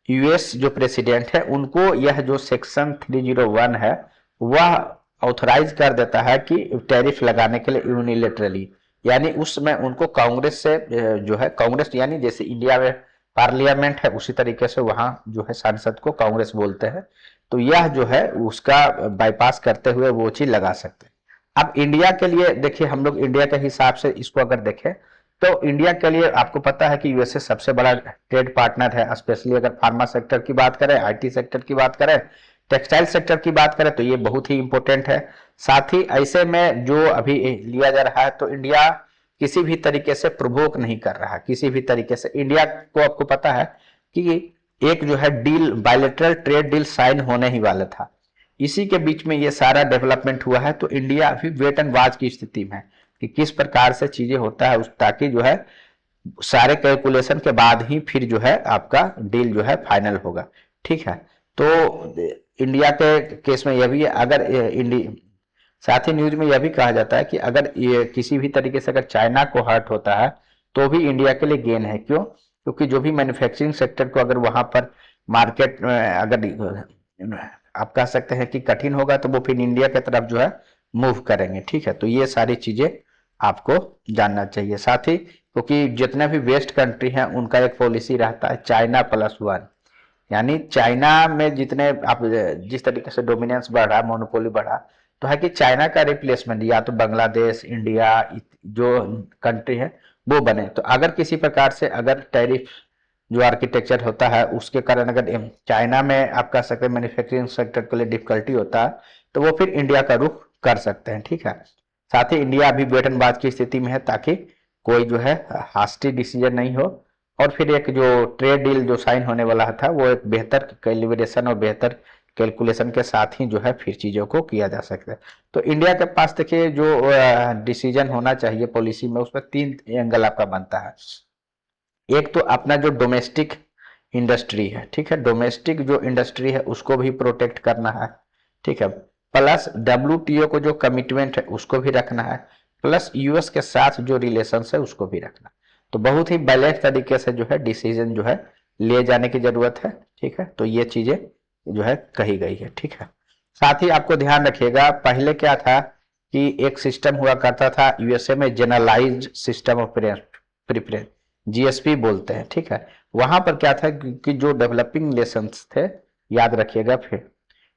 यूएस जो प्रेसिडेंट है उनको यह जो सेक्शन 301 है वह ऑथराइज कर देता है कि टैरिफ लगाने के लिए यूनिलेटरली, यानी उस समय उनको कांग्रेस से जो है, कांग्रेस यानी जैसे इंडिया में पार्लियामेंट है उसी तरीके से वहां जो है सांसद को कांग्रेस बोलते हैं, तो यह जो है उसका बाईपास करते हुए वो चीज लगा सकते हैं। अब इंडिया के लिए देखिए, हम लोग इंडिया के हिसाब से इसको अगर देखें तो इंडिया के लिए आपको पता है कि यूएसए सबसे बड़ा ट्रेड पार्टनर है, स्पेशली अगर फार्मा सेक्टर की बात करें, आईटी सेक्टर की बात करें, टेक्सटाइल सेक्टर की बात करें तो ये बहुत ही इंपॉर्टेंट है। साथ ही ऐसे में जो अभी लिया जा रहा है तो इंडिया किसी भी तरीके से प्रोवोक नहीं कर रहा, किसी भी तरीके से इंडिया को आपको पता है कि एक जो है deal, bilateral trade deal sign होने ही वाला था, इसी के बीच में ये सारा डेवलपमेंट हुआ है। तो इंडिया अभी वेट एंड वॉच की स्थिति में है कि किस प्रकार से चीजें होता है उस, ताकि जो है सारे कैलकुलेशन के बाद ही फिर जो है आपका डील जो है फाइनल होगा। ठीक है, तो इंडिया के केस में यह भी है, अगर इंडिया, साथ ही न्यूज में यह भी कहा जाता है कि अगर ये किसी भी तरीके से अगर चाइना को हर्ट होता है तो भी इंडिया के लिए गेन है। क्यों? क्योंकि जो भी मैन्युफैक्चरिंग सेक्टर को अगर वहां पर मार्केट अगर आप कह सकते हैं कि कठिन होगा तो वो फिर इंडिया की तरफ जो है मूव करेंगे। ठीक है, तो ये सारी चीजें आपको जानना चाहिए। साथ ही क्योंकि जितने भी वेस्ट कंट्री हैं उनका एक पॉलिसी रहता है चाइना प्लस वन, यानी चाइना में जितने आप जिस तरीके से डोमिनेंस बढ़ा, मोनोपोली बढ़ा, तो है कि चाइना का रिप्लेसमेंट या तो बांग्लादेश, इंडिया जो कंट्री है वो बने। तो अगर किसी प्रकार से अगर टैरिफ जो आर्किटेक्चर होता है उसके कारण अगर चाइना में आप कह सकते हैं मैन्युफैक्चरिंग सेक्टर के लिए डिफिकल्टी होता है तो वो फिर इंडिया का रुख कर सकते हैं। ठीक है, साथ ही इंडिया अभी वेट एंड वॉच की स्थिति में है ताकि कोई जो है हास्टी डिसीजन नहीं हो, और फिर एक जो ट्रेड डील जो साइन होने वाला था वो एक बेहतर कैलिब्रेशन और बेहतर कैलकुलेशन के साथ ही जो है फिर चीजों को किया जा सकता है। तो इंडिया के पास देखिए जो डिसीजन होना चाहिए पॉलिसी में, उसमें 3 एंगल आपका बनता है। एक तो अपना जो डोमेस्टिक इंडस्ट्री है, ठीक है, डोमेस्टिक जो इंडस्ट्री है उसको भी प्रोटेक्ट करना है। ठीक है, प्लस डब्ल्यूटीओ को जो कमिटमेंट है उसको भी रखना है, प्लस यूएस के साथ जो रिलेशन है उसको भी रखना। तो बहुत ही बैलेंस तरीके से जो है डिसीजन जो है लिए जाने की जरूरत है। ठीक है, तो ये चीजें जो है कही गई है। ठीक है, साथ ही आपको ध्यान रखिएगा, पहले क्या था कि एक सिस्टम हुआ करता था यूएसए में, generalised system of preference, GSP बोलते हैं। ठीक है, वहां पर क्या था कि जो डेवलपिंग नेशंस थे, याद रखिएगा फिर,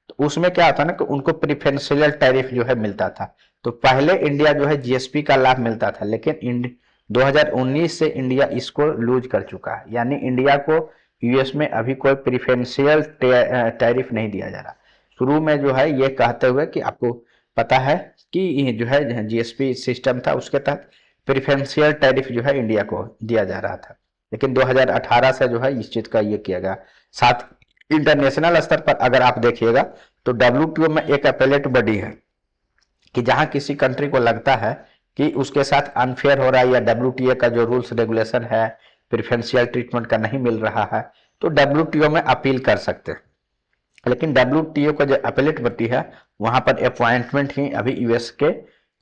तो उसमें क्या होता ना कि उनको प्रिफरेंशियल टैरिफ जो है मिलता था। तो पहले इंडिया जो है जीएसपी का लाभ मिलता था, लेकिन 2019 से इंडिया इसको लूज कर चुका है, यानी इंडिया को यूएस में अभी कोई प्रिफरेंशियल टैरिफ नहीं दिया जा रहा। शुरू में जो है ये कहते हुए कि आपको पता है कि ये जो है जीएसपी सिस्टम था उसके तहत प्रिफरेंशियल टैरिफ जो है इंडिया को दिया जा रहा था, लेकिन 2018 से जो है इस चीज का ये किया गया। साथ इंटरनेशनल स्तर पर अगर आप देखिएगा तो डब्ल्यूटीओ में एक अपीलेट बॉडी है कि जहां किसी कंट्री को लगता है कि उसके साथ अनफेयर हो रहा है या डब्ल्यूटीओ का जो रूल्स रेगुलेशन है प्रिफरेंशियल ट्रीटमेंट का नहीं मिल रहा है, तो डब्ल्यूटीओ में अपील कर सकते हैं। लेकिन डब्ल्यूटीओ का जो अपीलेट बॉडी है वहां पर अपॉइंटमेंट ही अभी यूएस के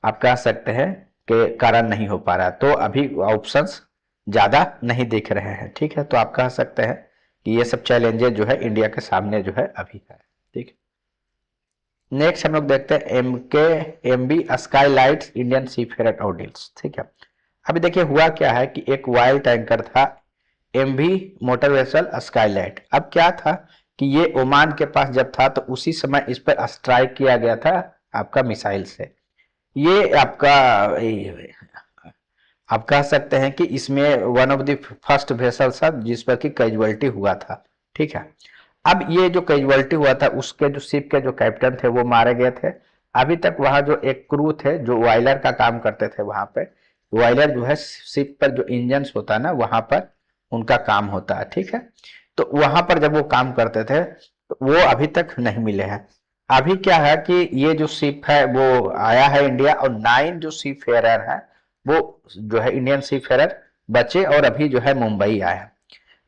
आप कह सकते हैं के कारण नहीं हो पा रहा, तो अभी ऑप्शंस ज्यादा नहीं दिख रहे हैं। ठीक है, तो आप कह सकते हैं कि ये सब चैलेंजेस जो है इंडिया के सामने जो है अभी है। ठीक, नेक्स्ट हम लोग देखते हैं एमबी स्काईलाइट्स इंडियन सीफेयर ऑर्डिनल्स। ठीक है, अभी देखिए हुआ क्या है कि एक ऑयल टैंकर था एमवी मोटर वेसल स्काईलाइट। अब क्या था कि ये ओमान के पास जब था तो उसी समय इस पर स्ट्राइक किया गया था आपका मिसाइल से। ये आपका आप कह सकते हैं कि इसमें one of the first vessel था जिस पर कि कैजुअलिटी हुआ था। ठीक है, अब ये जो कैजुअलिटी हुआ था उसके जो शिप के जो कैप्टन थे वो मारे गए थे। अभी तक वहां जो एक क्रू थे जो वायलर का काम करते थे, वहां पे वायलर जो है शिप पर जो इंजन होता है ना वहां पर उनका काम होता है। ठीक है, तो वहां पर जब वो काम करते थे तो वो अभी तक नहीं मिले हैं। अभी क्या है कि ये जो शिप है वो आया है इंडिया और 9 जो सी फेरर है वो जो है इंडियन सी फेरर बचे और अभी जो है मुंबई आए।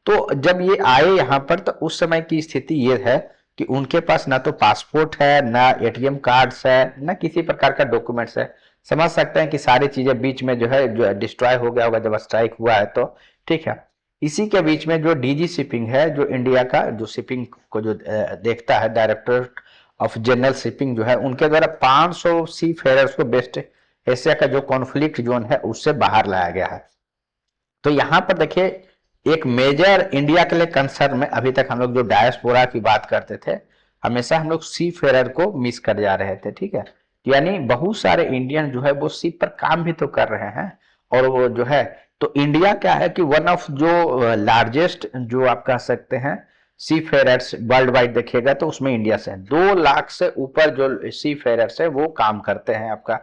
तो जब ये आए यहाँ पर तो उस समय की स्थिति ये है कि उनके पास ना तो पासपोर्ट है, ना एटीएम कार्ड्स है, ना किसी प्रकार का डॉक्यूमेंट्स है। समझ सकते हैं कि सारी चीजें बीच में जो है डिस्ट्रॉय हो गया होगा जब स्ट्राइक हुआ है तो। ठीक है, इसी के बीच में जो डीजी शिपिंग है, जो इंडिया का जो शिपिंग को जो देखता है, डायरेक्टर ऑफ जनरल शिपिंग जो है, उनके द्वारा 500 सी फेयरर्स को वेस्ट एशिया का जो कॉन्फ्लिक्ट जोन है उससे बाहर लाया गया है। तो यहाँ पर देखिए एक मेजर इंडिया के लिए कंसर्न में, अभी तक हम लोग जो डायस्पोरा की बात करते थे, हमेशा हम लोग सी फेरर को मिस कर जा रहे थे, ठीक है। यानी बहुत सारे इंडियन जो है वो शिप पर काम भी तो कर रहे हैं, और वो जो है, तो इंडिया क्या है कि वन ऑफ जो लार्जेस्ट जो आप कह सकते हैं सी फेरर्स वर्ल्ड वाइड देखिएगा तो उसमें इंडिया से 2 लाख से ऊपर जो सी फेरर्स है वो काम करते हैं आपका,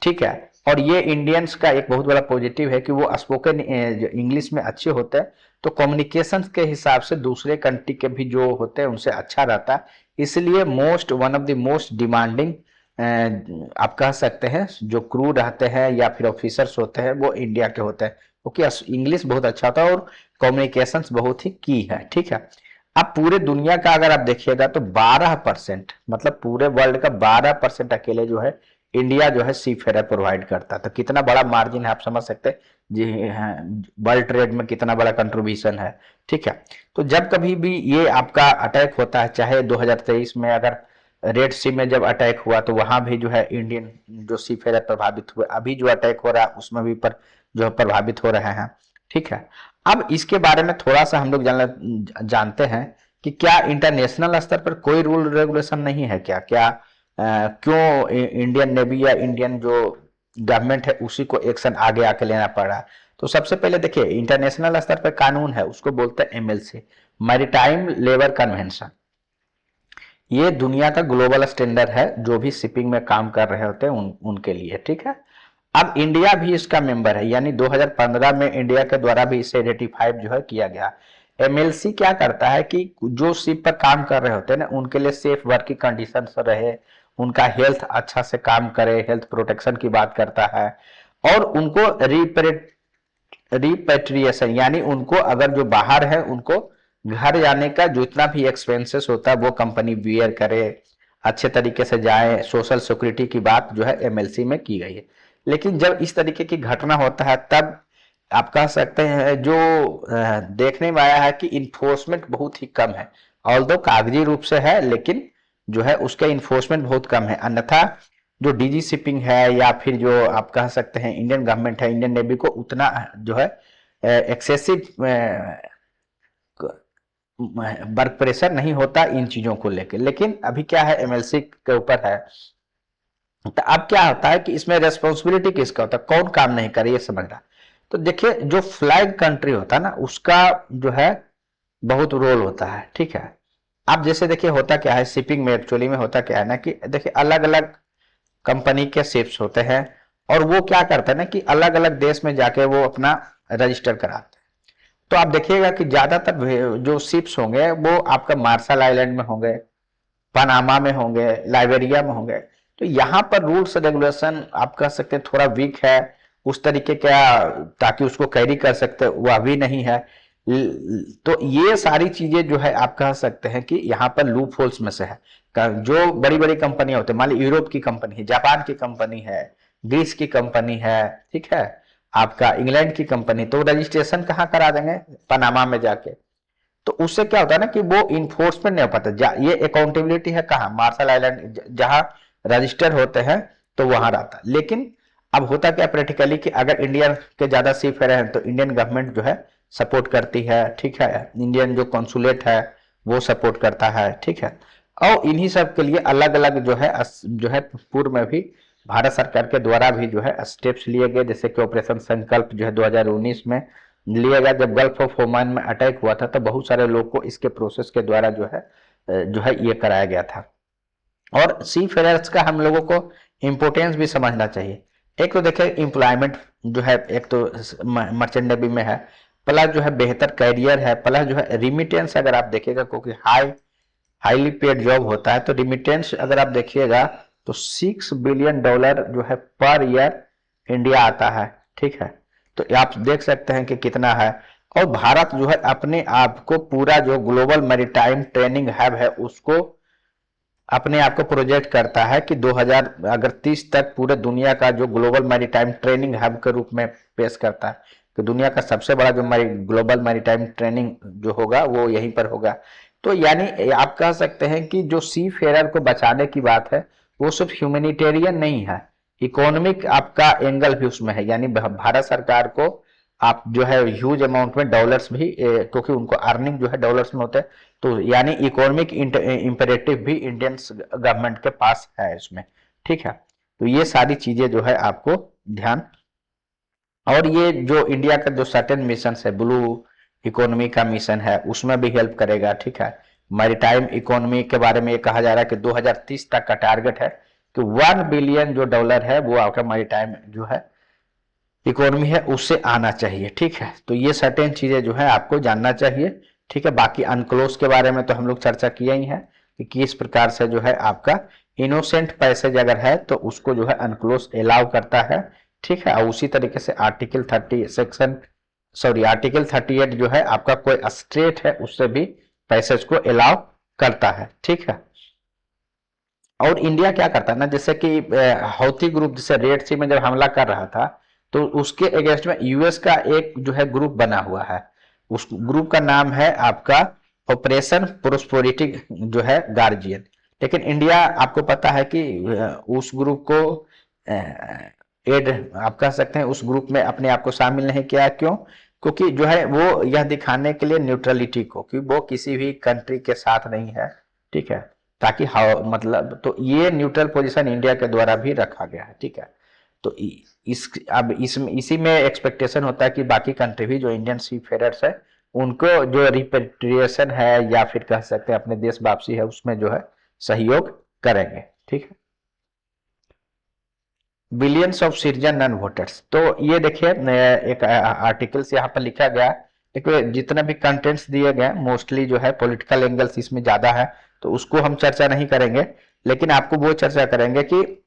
ठीक है। और ये इंडियंस का एक बहुत बड़ा पॉजिटिव है कि वो स्पोकन इंग्लिश में अच्छे होते हैं, तो कम्युनिकेशन के हिसाब से दूसरे कंट्री के भी जो होते हैं उनसे अच्छा रहता है। इसलिए one of the most demanding आप कह सकते हैं जो क्रू रहते हैं या फिर ऑफिसर्स होते हैं वो इंडिया के होते हैं, क्योंकि इंग्लिश बहुत अच्छा होता है और कम्युनिकेशन बहुत ही की है, ठीक है। अब पूरे दुनिया का अगर आप देखिएगा तो 12%, मतलब पूरे वर्ल्ड का 12% अकेले जो है इंडिया जो है सी फेयर प्रोवाइड करता है। तो कितना बड़ा मार्जिन है आप समझ सकते हैं जी, हाँ, वर्ल्ड ट्रेड में कितना बड़ा कंट्रीब्यूशन है, ठीक है। तो जब कभी भी ये आपका अटैक होता है, चाहे 2023 में अगर रेड सी में जब अटैक हुआ तो वहां भी जो है इंडियन जो सी फेयर प्रभावित हुए, अभी जो अटैक हो रहा है उसमें भी जो है प्रभावित हो रहे हैं, ठीक है। अब इसके बारे में थोड़ा सा हम लोग जानते हैं कि क्या इंटरनेशनल स्तर पर कोई रूल रेगुलेशन नहीं है क्या, क्यों इंडियन नेवी या इंडियन जो गवर्नमेंट है उसी को एक्शन आगे आके लेना पड़ रहा है। तो सबसे पहले देखिए इंटरनेशनल स्तर पर कानून है, उसको बोलते हैं एमएलसी, मैरीटाइम लेबर कन्वेंशन। ये दुनिया का ग्लोबल स्टैंडर्ड है जो भी शिपिंग में काम कर रहे होते हैं उनके लिए, ठीक है। अब इंडिया भी इसका मेंबर है, यानी 2015 में इंडिया के द्वारा भी इसे रेटिफाइड जो है किया गया। एमएलसी क्या करता है कि जो शिप पर काम कर रहे होते हैं ना उनके लिए सेफ वर्किंग कंडीशंस रहे, उनका हेल्थ अच्छा से काम करे, हेल्थ प्रोटेक्शन की बात करता है, और उनको रिपेट्रिएशन, यानी उनको अगर जो बाहर है उनको घर जाने का जितना भी एक्सपेंसेस होता है वो कंपनी बियर करे, अच्छे तरीके से जाए, सोशल सिक्योरिटी की बात जो है एमएलसी में की गई है। लेकिन जब इस तरीके की घटना होता है तब आप कह सकते हैं जो देखने में आया है कि इन्फोर्समेंट बहुत ही कम है, ऑल्दो कागजी रूप से है लेकिन जो है उसका इन्फोर्समेंट बहुत कम है। अन्यथा जो डीजी शिपिंग है या फिर जो आप कह सकते हैं इंडियन गवर्नमेंट है, इंडियन नेवी को उतना जो है एक्सेसिव वर्क प्रेशर नहीं होता इन चीजों को लेकर। लेकिन अभी क्या है एमएलसी के ऊपर है, तो अब क्या होता है कि इसमें रेस्पॉन्सिबिलिटी किसका होता है, कौन काम नहीं करे ये समझना। तो देखिए जो फ्लैग कंट्री होता है ना उसका जो है बहुत रोल होता है, ठीक है। अब जैसे देखिए होता क्या है शिपिंग में, एक्चुअली में होता क्या है ना कि देखिए अलग अलग कंपनी के शिप्स होते हैं और वो क्या करते हैं ना कि अलग अलग देश में जाके वो अपना रजिस्टर कराते हैं। तो आप देखिएगा कि ज्यादातर जो शिप्स होंगे वो आपका मार्शल आइलैंड में होंगे, पनामा में होंगे, लाइबेरिया में होंगे। तो यहाँ पर रूल्स रेगुलेशन आप कह सकते हैं थोड़ा वीक है, उस तरीके का ताकि उसको कैरी कर सकते वह भी नहीं है। तो ये सारी चीजें जो है आप कह सकते हैं कि यहाँ पर लूप होल्स में से है। जो बड़ी बड़ी कंपनियां होती है, मान ली यूरोप की कंपनी है, जापान की कंपनी है, ग्रीस की कंपनी है, ठीक है, आपका इंग्लैंड की कंपनी, तो रजिस्ट्रेशन कहाँ करा देंगे, पनामा में जाके। तो उससे क्या होता है ना कि वो इन्फोर्समेंट नहीं हो पाता। ये अकाउंटेबिलिटी है कहाँ, मार्शल आइलैंड जहां रजिस्टर होते हैं तो वहां रहता है। लेकिन अब होता क्या प्रैक्टिकली कि अगर इंडियन के ज्यादा सी फेयर हैं तो इंडियन गवर्नमेंट जो है सपोर्ट करती है, ठीक है, इंडियन जो कॉन्सुलेट है वो सपोर्ट करता है, ठीक है। और इन्हीं सब के लिए अलग अलग जो है पूर्व में भी भारत सरकार के द्वारा भी जो है स्टेप्स लिए गए, जैसे कि ऑपरेशन संकल्प जो है 2019 में लिया गया। जब गल्फ ऑफ ओमान में अटैक हुआ था तो बहुत सारे लोग को इसके प्रोसेस के द्वारा जो है ये कराया गया था। और सी फेयर्स का हम लोगों को इम्पोर्टेंस भी समझना चाहिए। एक तो देखिए एम्प्लॉयमेंट जो है, एक तो मर्चेंट नेवी में है, प्लस जो है बेहतर कैरियर है, प्लस जो है रिमिटेंस अगर आप देखिएगा क्योंकि हाईली पेड जॉब होता है, तो रिमिटेंस अगर आप देखिएगा तो $6 बिलियन जो है पर ईयर इंडिया आता है, ठीक है। तो आप देख सकते हैं कि कितना है। और भारत जो है अपने आप को पूरा जो ग्लोबल मैरीटाइम ट्रेनिंग हब है उसको अपने आप को प्रोजेक्ट करता है कि 2030 तक पूरे दुनिया का जो ग्लोबल मैरीटाइम ट्रेनिंग हब के रूप में पेश करता है। कि दुनिया का सबसे बड़ा जो ग्लोबल मैरीटाइम ट्रेनिंग जो होगा वो यहीं पर होगा। तो यानी आप कह सकते हैं कि जो सी फेरर को बचाने की बात है वो सिर्फ ह्यूमैनिटेरियन नहीं है, इकोनॉमिक आपका एंगल भी उसमें है। यानी भारत सरकार को आप जो है ह्यूज अमाउंट में डॉलर्स भी क्योंकि उनको अर्निंग जो है डॉलर्स में होता है, तो यानी इकोनॉमिक इंपेरेटिव भी इंडियन गवर्नमेंट के पास है इसमें, ठीक है। तो ये सारी चीजें जो है आपको ध्यान, और ये जो इंडिया का जो सर्टेन मिशन है, ब्लू इकोनॉमी का मिशन है, उसमें भी हेल्प करेगा, ठीक है। मैरीटाइम इकोनॉमी के बारे में ये कहा जा रहा है कि 2030 तक का टारगेट है कि 1 बिलियन जो डॉलर है वो आपका मैरीटाइम जो है इकोनॉमी है उससे आना चाहिए, ठीक है। तो ये सर्टेन चीजें जो है आपको जानना चाहिए, ठीक है। बाकी अनक्लोज के बारे में तो हम लोग चर्चा किया ही है कि किस प्रकार से जो है आपका इनोसेंट पैसेज अगर है तो उसको जो है अनक्लोज अलाउ करता है, ठीक है। और उसी तरीके से आर्टिकल 38 जो है आपका कोई स्टेट है उससे भी पैसेज को अलाउ करता है, ठीक है। और इंडिया क्या करता है ना, जैसे कि हौथी ग्रुप जैसे रेड सी में जब हमला कर रहा था तो उसके अगेंस्ट में यूएस का एक जो है ग्रुप बना हुआ है, उस ग्रुप का नाम है आपका ऑपरेशन प्रोस्पेरिटी जो है गार्जियन। लेकिन इंडिया आपको पता है कि उस ग्रुप को एड आप कह सकते हैं उस ग्रुप में अपने आप को शामिल नहीं किया। क्यों? क्योंकि जो है वो यह दिखाने के लिए न्यूट्रलिटी को कि वो किसी भी कंट्री के साथ नहीं है, ठीक है, ताकि मतलब तो ये न्यूट्रल पोजीशन इंडिया के द्वारा भी रखा गया है, ठीक है। तो इस अब इसमें इसी में एक्सपेक्टेशन होता है कि बाकी कंट्री भी जो इंडियन सी फेरर्स है उनको जो रिपेट्रिएशन है या फिर कह सकते हैं अपने देश वापसी है उसमें जो है सहयोग करेंगे, ठीक है। Billions of citizen non voters, तो ये देखिए एक आर्टिकल्स यहाँ पर लिखा गया, देखिए जितने भी कंटेंट्स दिए गए मोस्टली जो है पॉलिटिकल एंगल्स इसमें ज्यादा है तो उसको हम चर्चा नहीं करेंगे, लेकिन आपको वो चर्चा करेंगे कि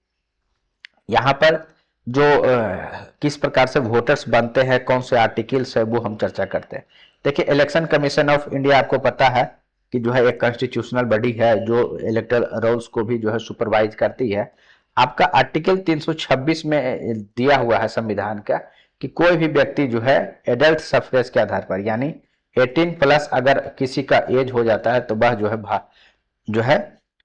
यहाँ पर जो किस प्रकार से वोटर्स बनते हैं, कौन से आर्टिकल्स है वो हम चर्चा करते हैं। देखिए इलेक्शन कमीशन ऑफ इंडिया आपको पता है कि जो है एक कॉन्स्टिट्यूशनल बॉडी है जो इलेक्टोरल रोल्स को भी जो है सुपरवाइज करती है। आपका आर्टिकल 326 में दिया हुआ है संविधान का कि कोई भी व्यक्ति जो है एडल्ट सफरेज के आधार पर यानी 18 प्लस अगर किसी का एज हो जाता है तो वह जो है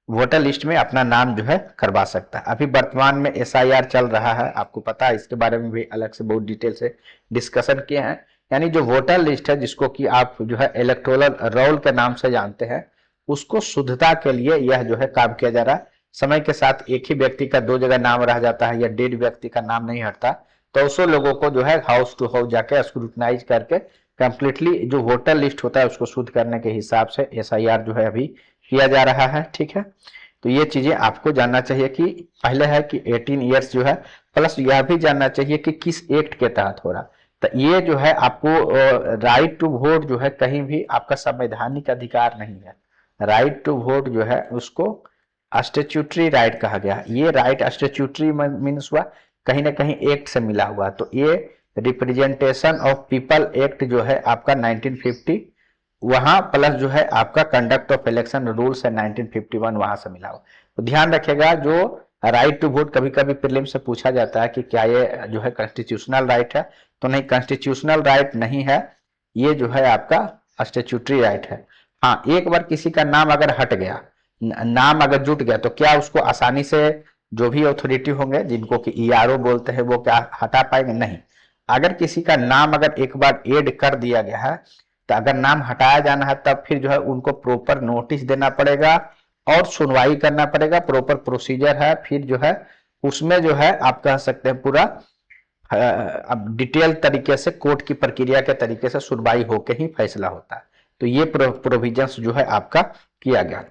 वोटर लिस्ट में अपना नाम जो है करवा सकता है। अभी वर्तमान में एसआईआर चल रहा है, आपको पता है, इसके बारे में भी अलग से बहुत डिटेल से डिस्कशन किए हैं। यानी जो वोटर लिस्ट है जिसको कि आप जो है इलेक्टोरल रोल के नाम से जानते हैं, उसको शुद्धता के लिए यह जो है काम किया जा रहा है। समय के साथ एक ही व्यक्ति का दो जगह नाम रह जाता है या डेड व्यक्ति का नाम नहीं हटता, तो उस लोगों को जो है हाउस टू हाउस जाके स्क्रूटनाइज करके कंप्लीटली जो वोटर लिस्ट होता है उसको शुद्ध करने के हिसाब से एसआईआर जो है अभी किया जा रहा है, ठीक है। तो ये चीजें आपको जानना चाहिए कि पहले है कि 18 ईयर्स जो है, प्लस यह भी जानना चाहिए कि किस एक्ट के तहत हो रहा। तो ये जो है आपको राइट टू वोट जो है कहीं भी आपका संवैधानिक अधिकार नहीं है। राइट टू वोट जो है उसको स्टेच्यूटरी राइट कहा गया। ये राइट स्टेच्यूटरी मीन्स हुआ कहीं ना कहीं एक्ट से मिला हुआ, तो ये रिप्रेजेंटेशन ऑफ पीपल एक्ट जो है आपका 1950 वहां प्लस जो है आपका कंडक्ट ऑफ इलेक्शन रूल्स है 1951 वहां से मिला हुआ। तो ध्यान रखेगा जो राइट टू वोट कभी कभी प्रीलिम से पूछा जाता है कि क्या ये जो है कॉन्स्टिट्यूशनल राइट है, तो नहीं, कॉन्स्टिट्यूशनल राइट नहीं है, ये जो है आपका स्टेच्यूटरी राइट है। हाँ, एक बार किसी का नाम अगर हट गया, नाम अगर जुट गया, तो क्या उसको आसानी से जो भी अथॉरिटी होंगे जिनको कि ईआरओ बोलते हैं वो क्या हटा पाएंगे? नहीं। अगर किसी का नाम अगर एक बार ऐड कर दिया गया है तो अगर नाम हटाया जाना है तब फिर जो है उनको प्रॉपर नोटिस देना पड़ेगा और सुनवाई करना पड़ेगा, प्रॉपर प्रोसीजर है। फिर जो है उसमें जो है आप कह सकते हैं पूरा अब डिटेल तरीके से कोर्ट की प्रक्रिया के तरीके से सुनवाई होके ही फैसला होता है। तो ये प्रोविजंस जो है आपका किया गया।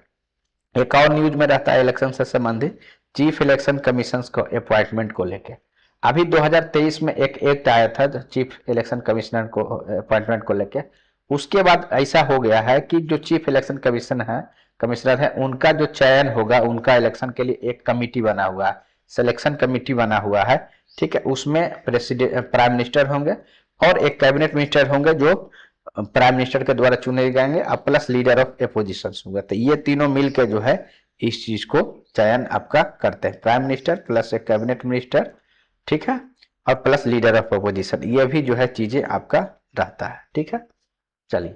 एक और न्यूज में रहता है इलेक्शन से संबंधित, चीफ इलेक्शन कमीशन को अपॉइंटमेंट को लेके। अभी 2023 में एक एक्ट आया था चीफ इलेक्शन कमिश्नर को अपॉइंटमेंट को लेके। उसके बाद ऐसा हो गया है कि जो चीफ इलेक्शन कमिश्नर है उनका जो चयन होगा, उनका इलेक्शन के लिए एक कमिटी बना हुआ है, सिलेक्शन कमिटी बना हुआ है, ठीक है। उसमें प्रेसिडेंट प्राइम मिनिस्टर होंगे और एक कैबिनेट मिनिस्टर होंगे जो प्राइम मिनिस्टर के द्वारा चुने जाएंगे, और प्लस लीडर ऑफ अपोजिशन होगा। तो ये तीनों मिलकर जो है इस चीज को चयन आपका करते हैं, प्राइम मिनिस्टर प्लस एक कैबिनेट मिनिस्टर, ठीक है। और प्लस लीडर ऑफ अपोजिशन, ये भी जो है चीजें आपका रहता है। ठीक है, चलिए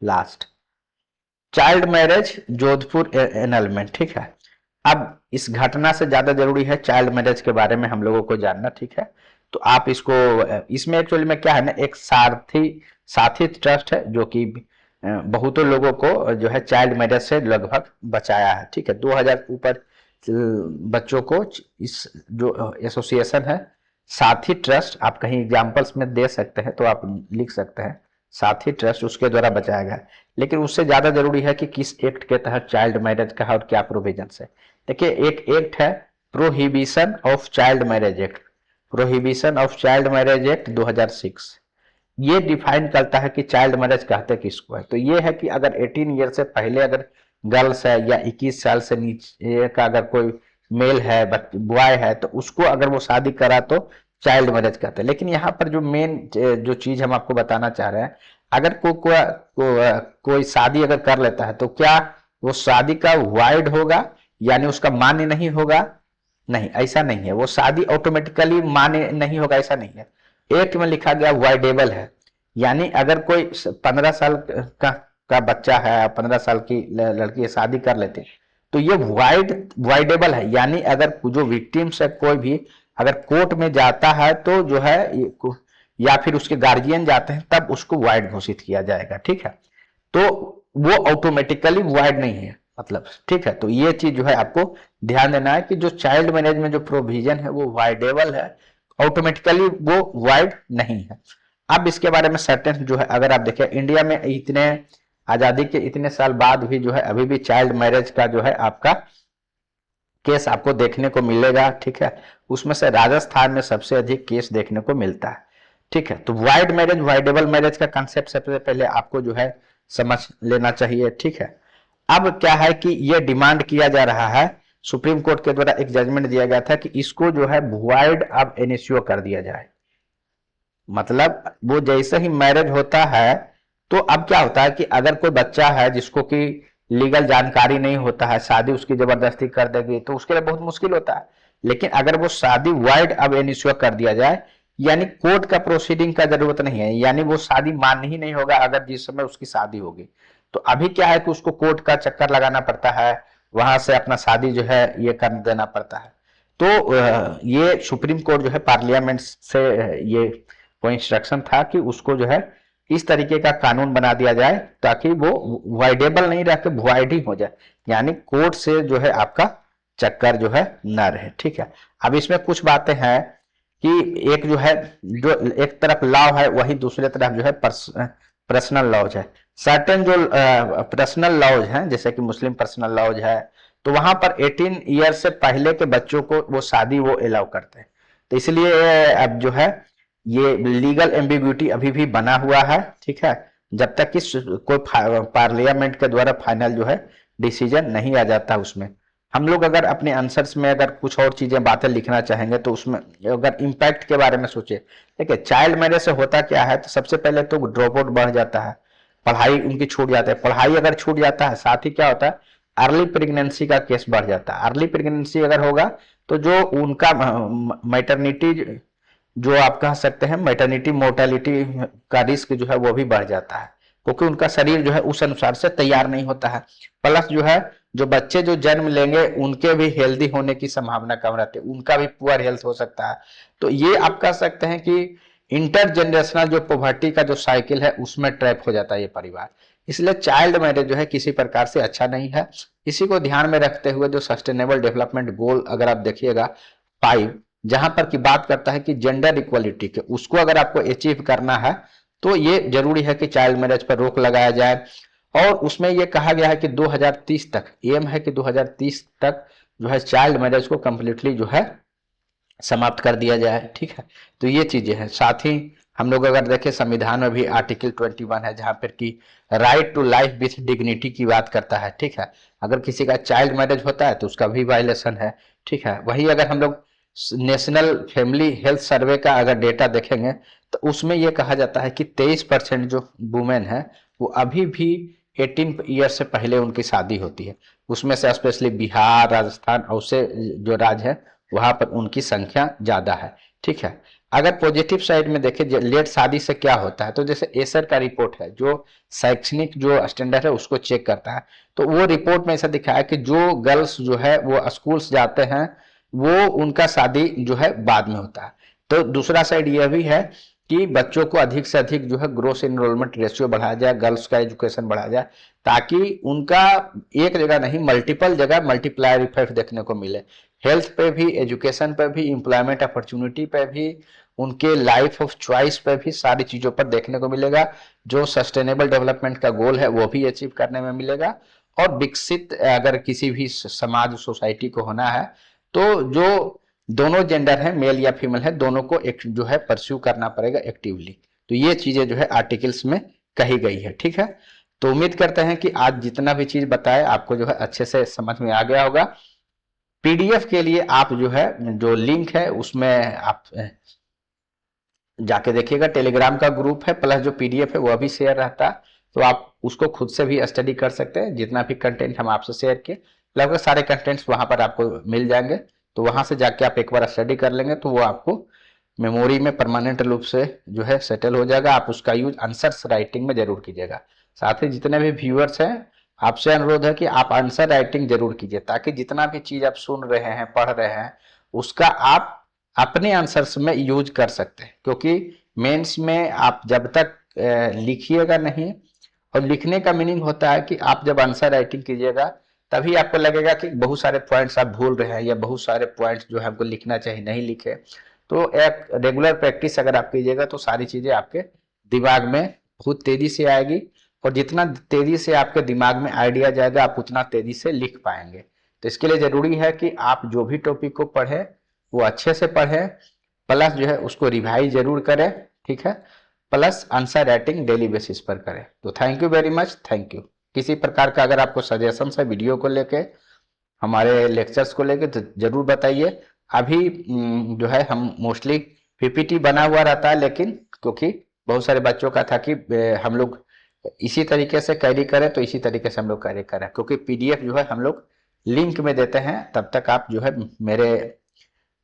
last, child marriage Jodhpur annulment. ठीक है, अब इस घटना से ज्यादा जरूरी है चाइल्ड मैरिज के बारे में हम लोगों को जानना। ठीक है, तो आप इसको, इसमें एक्चुअली में क्या है ना, एक साथी ट्रस्ट है जो कि बहुतों लोगों को जो है चाइल्ड मैरिज से लगभग बचाया है। ठीक है, 2000 ऊपर बच्चों को इस जो एसोसिएशन है साथी ट्रस्ट, आप कहीं एग्जाम्पल्स में दे सकते हैं तो आप लिख सकते हैं साथी ट्रस्ट, उसके द्वारा बचाया गया। लेकिन उससे ज्यादा जरूरी है कि किस एक्ट के तहत चाइल्ड मैरिज का है और क्या प्रोविजन है। देखिए, एक एक्ट है prohibition of child marriage act, prohibition of child marriage act 2006। ये डिफाइन करता है कि चाइल्ड मैरिज कहते किसको है। तो ये है कि अगर 18 ईयर से पहले अगर गर्ल्स है या 21 साल से नीचे का अगर कोई मेल है, बॉय है, तो उसको अगर वो शादी करा तो चाइल्ड मैरिज कहते हैं। लेकिन यहाँ पर जो मेन जो चीज हम आपको बताना चाह रहे हैं, अगर कोई शादी अगर कर लेता है तो क्या वो शादी का वाइड होगा, यानी उसका मान्य नहीं होगा? नहीं, ऐसा नहीं है। वो शादी ऑटोमेटिकली मान्य नहीं होगा, ऐसा नहीं है। एक्ट में लिखा गया वाइडेबल है, यानी अगर कोई 15 साल का बच्चा है, 15 साल की लड़की शादी कर लेते तो ये वाइडेबल है, यानी अगर जो विक्टिम्स है कोई भी अगर कोर्ट में जाता है तो जो है या फिर उसके गार्जियन जाते हैं तब उसको वाइड घोषित किया जाएगा। ठीक है, तो वो ऑटोमेटिकली वाइड नहीं है मतलब। ठीक है, तो ये चीज जो है आपको ध्यान देना है कि जो चाइल्ड मैरिज में जो प्रोविजन है वो वाइडेबल है, ऑटोमेटिकली वो वाइड नहीं है। अब इसके बारे में सर्टेन जो है, अगर आप देखें इंडिया में इतने आजादी के इतने साल बाद भी जो है अभी भी चाइल्ड मैरिज का जो है आपका केस आपको देखने को मिलेगा। ठीक है, उसमें से राजस्थान में सबसे अधिक केस देखने को मिलता है। ठीक है, तो वाइड मैरिज वाइडेबल मैरिज का कंसेप्ट सबसे पहले आपको जो है समझ लेना चाहिए। ठीक है, अब क्या है कि यह डिमांड किया जा रहा है, सुप्रीम कोर्ट के द्वारा एक जजमेंट दिया गया था कि इसको जो है वॉइड अब इनिशियो कर दिया जाए। मतलब वो जैसे ही मैरिज होता है तो अब क्या होता है कि अगर कोई बच्चा है जिसको कि लीगल जानकारी नहीं होता है, शादी उसकी जबरदस्ती कर देगी तो उसके लिए बहुत मुश्किल होता है। लेकिन अगर वो शादी वाइड अब इनिशियो कर दिया जाए, यानी कोर्ट का प्रोसीडिंग का जरूरत नहीं है, यानी वो शादी मान्य ही नहीं होगा अगर जिस समय उसकी शादी होगी। तो अभी क्या है कि उसको कोर्ट का चक्कर लगाना पड़ता है, वहां से अपना शादी जो है ये कर देना पड़ता है। तो ये सुप्रीम कोर्ट जो है पार्लियामेंट से ये कोई इंस्ट्रक्शन था कि उसको जो है इस तरीके का कानून बना दिया जाए ताकि वो वाइडेबल नहीं रह के वॉइड ही हो जाए, यानी कोर्ट से जो है आपका चक्कर जो है न रहे। ठीक है, अब इसमें कुछ बातें हैं कि एक जो है, जो एक तरफ लॉ है वही दूसरे तरफ जो है पर्सनल लॉज है। सर्टेन जो पर्सनल लॉज हैं जैसे कि मुस्लिम पर्सनल लॉज है, तो वहां पर 18 ईयर से पहले के बच्चों को वो शादी वो अलाउ करते हैं। तो इसलिए अब जो है ये लीगल एम्बिग्यूटी अभी भी बना हुआ है। ठीक है, जब तक कि कोई पार्लियामेंट के द्वारा फाइनल जो है डिसीजन नहीं आ जाता उसमें। हम लोग अगर अपने आंसर्स में अगर कुछ और चीजें बातें लिखना चाहेंगे तो उसमें अगर इम्पैक्ट के बारे में सोचे, देखिए चाइल्ड मैरिज से होता क्या है, तो सबसे पहले तो ड्रॉप आउट बढ़ जाता है, पढ़ाई उनकी छूट जाता है। पढ़ाई अगर छूट जाता है, साथ ही क्या होता है अर्ली प्रेगनेंसी का केस बढ़ जाता है। अर्ली प्रेगनेंसी अगर होगा तो जो उनका मैटरनिटी, जो आप कह सकते हैं मैटरनिटी मोर्टेलिटी का रिस्क जो है वो भी बढ़ जाता है, क्योंकि उनका शरीर जो है उस अनुसार से तैयार नहीं होता है। प्लस जो है जो बच्चे जो जन्म लेंगे उनके भी हेल्दी होने की संभावना कम रहती है, उनका भी पुअर हेल्थ हो सकता है। तो ये आप कह सकते हैं कि इंटर जनरेशनल जो पॉवर्टी का जो साइकिल है उसमें ट्रैप हो जाता है ये परिवार। इसलिए चाइल्ड मैरिज जो है किसी प्रकार से अच्छा नहीं है। इसी को ध्यान में रखते हुए जो सस्टेनेबल डेवलपमेंट गोल अगर आप देखिएगा 5, जहां पर की बात करता है कि जेंडर इक्वलिटी के, उसको अगर आपको अचीव करना है तो ये जरूरी है कि चाइल्ड मैरिज पर रोक लगाया जाए। और उसमें ये कहा गया है कि 2030 तक, एम है कि 2030 तक जो है चाइल्ड मैरिज को कंप्लीटली जो है समाप्त कर दिया जाए। ठीक है, तो ये चीजें हैं। साथ ही हम लोग अगर देखें संविधान में भी आर्टिकल 21 है जहां पर कि right to life with dignity की बात करता है। ठीक है, अगर किसी का चाइल्ड मैरिज होता है तो उसका भी वायलेशन है। ठीक है, वही अगर हम लोग नेशनल फैमिली हेल्थ सर्वे का अगर डेटा देखेंगे तो उसमें यह कहा जाता है कि 23% जो वुमेन है वो अभी भी 18 ईयर से पहले उनकी शादी होती है। उसमें से स्पेशली बिहार, राजस्थान और से जो राज्य है वहां पर उनकी संख्या ज्यादा है। ठीक है। अगर पॉजिटिव साइड में देखें लेट शादी से क्या होता है, तो जैसे एसर का रिपोर्ट है जो शैक्षणिक जो स्टैंडर्ड है उसको चेक करता है, तो वो रिपोर्ट में ऐसा दिखा है कि जो गर्ल्स जो है वो स्कूल्स जाते हैं वो उनका शादी जो है बाद में होता है। तो दूसरा साइड यह भी है कि बच्चों को अधिक से अधिक जो है ग्रोथ एनरोलमेंट रेशियो बढ़ाया जाए, गर्ल्स का एजुकेशन बढ़ाया जाए, ताकि उनका एक जगह नहीं मल्टीपल जगह मल्टीप्लायर इफेक्ट देखने को मिले। हेल्थ पे भी, एजुकेशन पे भी, एम्प्लॉयमेंट अपॉर्चुनिटी पे भी, उनके लाइफ ऑफ चॉइस पे भी, सारी चीजों पर देखने को मिलेगा। जो सस्टेनेबल डेवलपमेंट का गोल है वो भी अचीव करने में मिलेगा। और विकसित अगर किसी भी समाज सोसाइटी को होना है तो जो दोनों जेंडर है, मेल या फीमेल है, दोनों को एक जो है परस्यू करना पड़ेगा एक्टिवली। तो ये चीजें जो है आर्टिकल्स में कही गई है। ठीक है, तो उम्मीद करते हैं कि आज जितना भी चीज बताए आपको जो है अच्छे से समझ में आ गया होगा। पीडीएफ के लिए आप जो है जो लिंक है उसमें आप जाके देखिएगा। टेलीग्राम का ग्रुप है प्लस जो पीडीएफ है वो भी शेयर रहता है, तो आप उसको खुद से भी स्टडी कर सकते हैं। जितना भी कंटेंट हम आपसे शेयर किए लगभग सारे कंटेंट्स वहां पर आपको मिल जाएंगे, तो वहां से जाके आप एक बार स्टडी कर लेंगे तो वो आपको मेमोरी में परमानेंट रूप से जो है सेटल हो जाएगा। आप उसका यूज आंसर्स राइटिंग में जरूर कीजिएगा। साथ ही जितने भी व्यूअर्स हैं आपसे अनुरोध है कि आप आंसर राइटिंग जरूर कीजिए, ताकि जितना भी चीज आप सुन रहे हैं, पढ़ रहे हैं, उसका आप अपने आंसर्स में यूज कर सकते हैं। क्योंकि मेंस में आप जब तक लिखिएगा नहीं, और लिखने का मीनिंग होता है कि आप जब आंसर राइटिंग कीजिएगा तभी आपको लगेगा कि बहुत सारे पॉइंट्स आप भूल रहे हैं या बहुत सारे पॉइंट्स जो है हमको लिखना चाहिए नहीं लिखे। तो एक रेगुलर प्रैक्टिस अगर आप कीजिएगा तो सारी चीजें आपके दिमाग में बहुत तेजी से आएगी, और जितना तेजी से आपके दिमाग में आइडिया जाएगा आप उतना तेजी से लिख पाएंगे। तो इसके लिए जरूरी है कि आप जो भी टॉपिक को पढ़ें वो अच्छे से पढ़ें, प्लस जो है उसको रिवाइज जरूर करें। ठीक है, plus answer writing daily basis पर करें। तो thank you very much, thank you. किसी प्रकार का अगर आपको सजेशन है वीडियो को लेके, हमारे लेक्चर्स को लेके, तो जरूर बताइए। अभी जो है हम मोस्टली पीपीटी बना हुआ रहता है, लेकिन क्योंकि बहुत सारे बच्चों का था कि हम लोग इसी तरीके से कैरी करें, तो इसी तरीके से हम लोग कैरी करें, क्योंकि पीडीएफ जो है हम लोग लिंक में देते हैं। तब तक आप जो है मेरे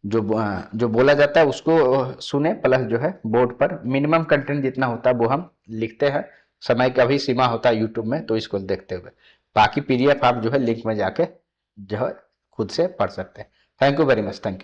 जो बोला जाता है उसको सुने, प्लस जो है बोर्ड पर मिनिमम कंटेंट जितना होता है वो हम लिखते हैं। समय का भी सीमा होता है यूट्यूब में, तो इसको देखते हुए बाकी पीडीएफ आप जो है लिंक में जाके जो है खुद से पढ़ सकते हैं। Thank you very much, thank you.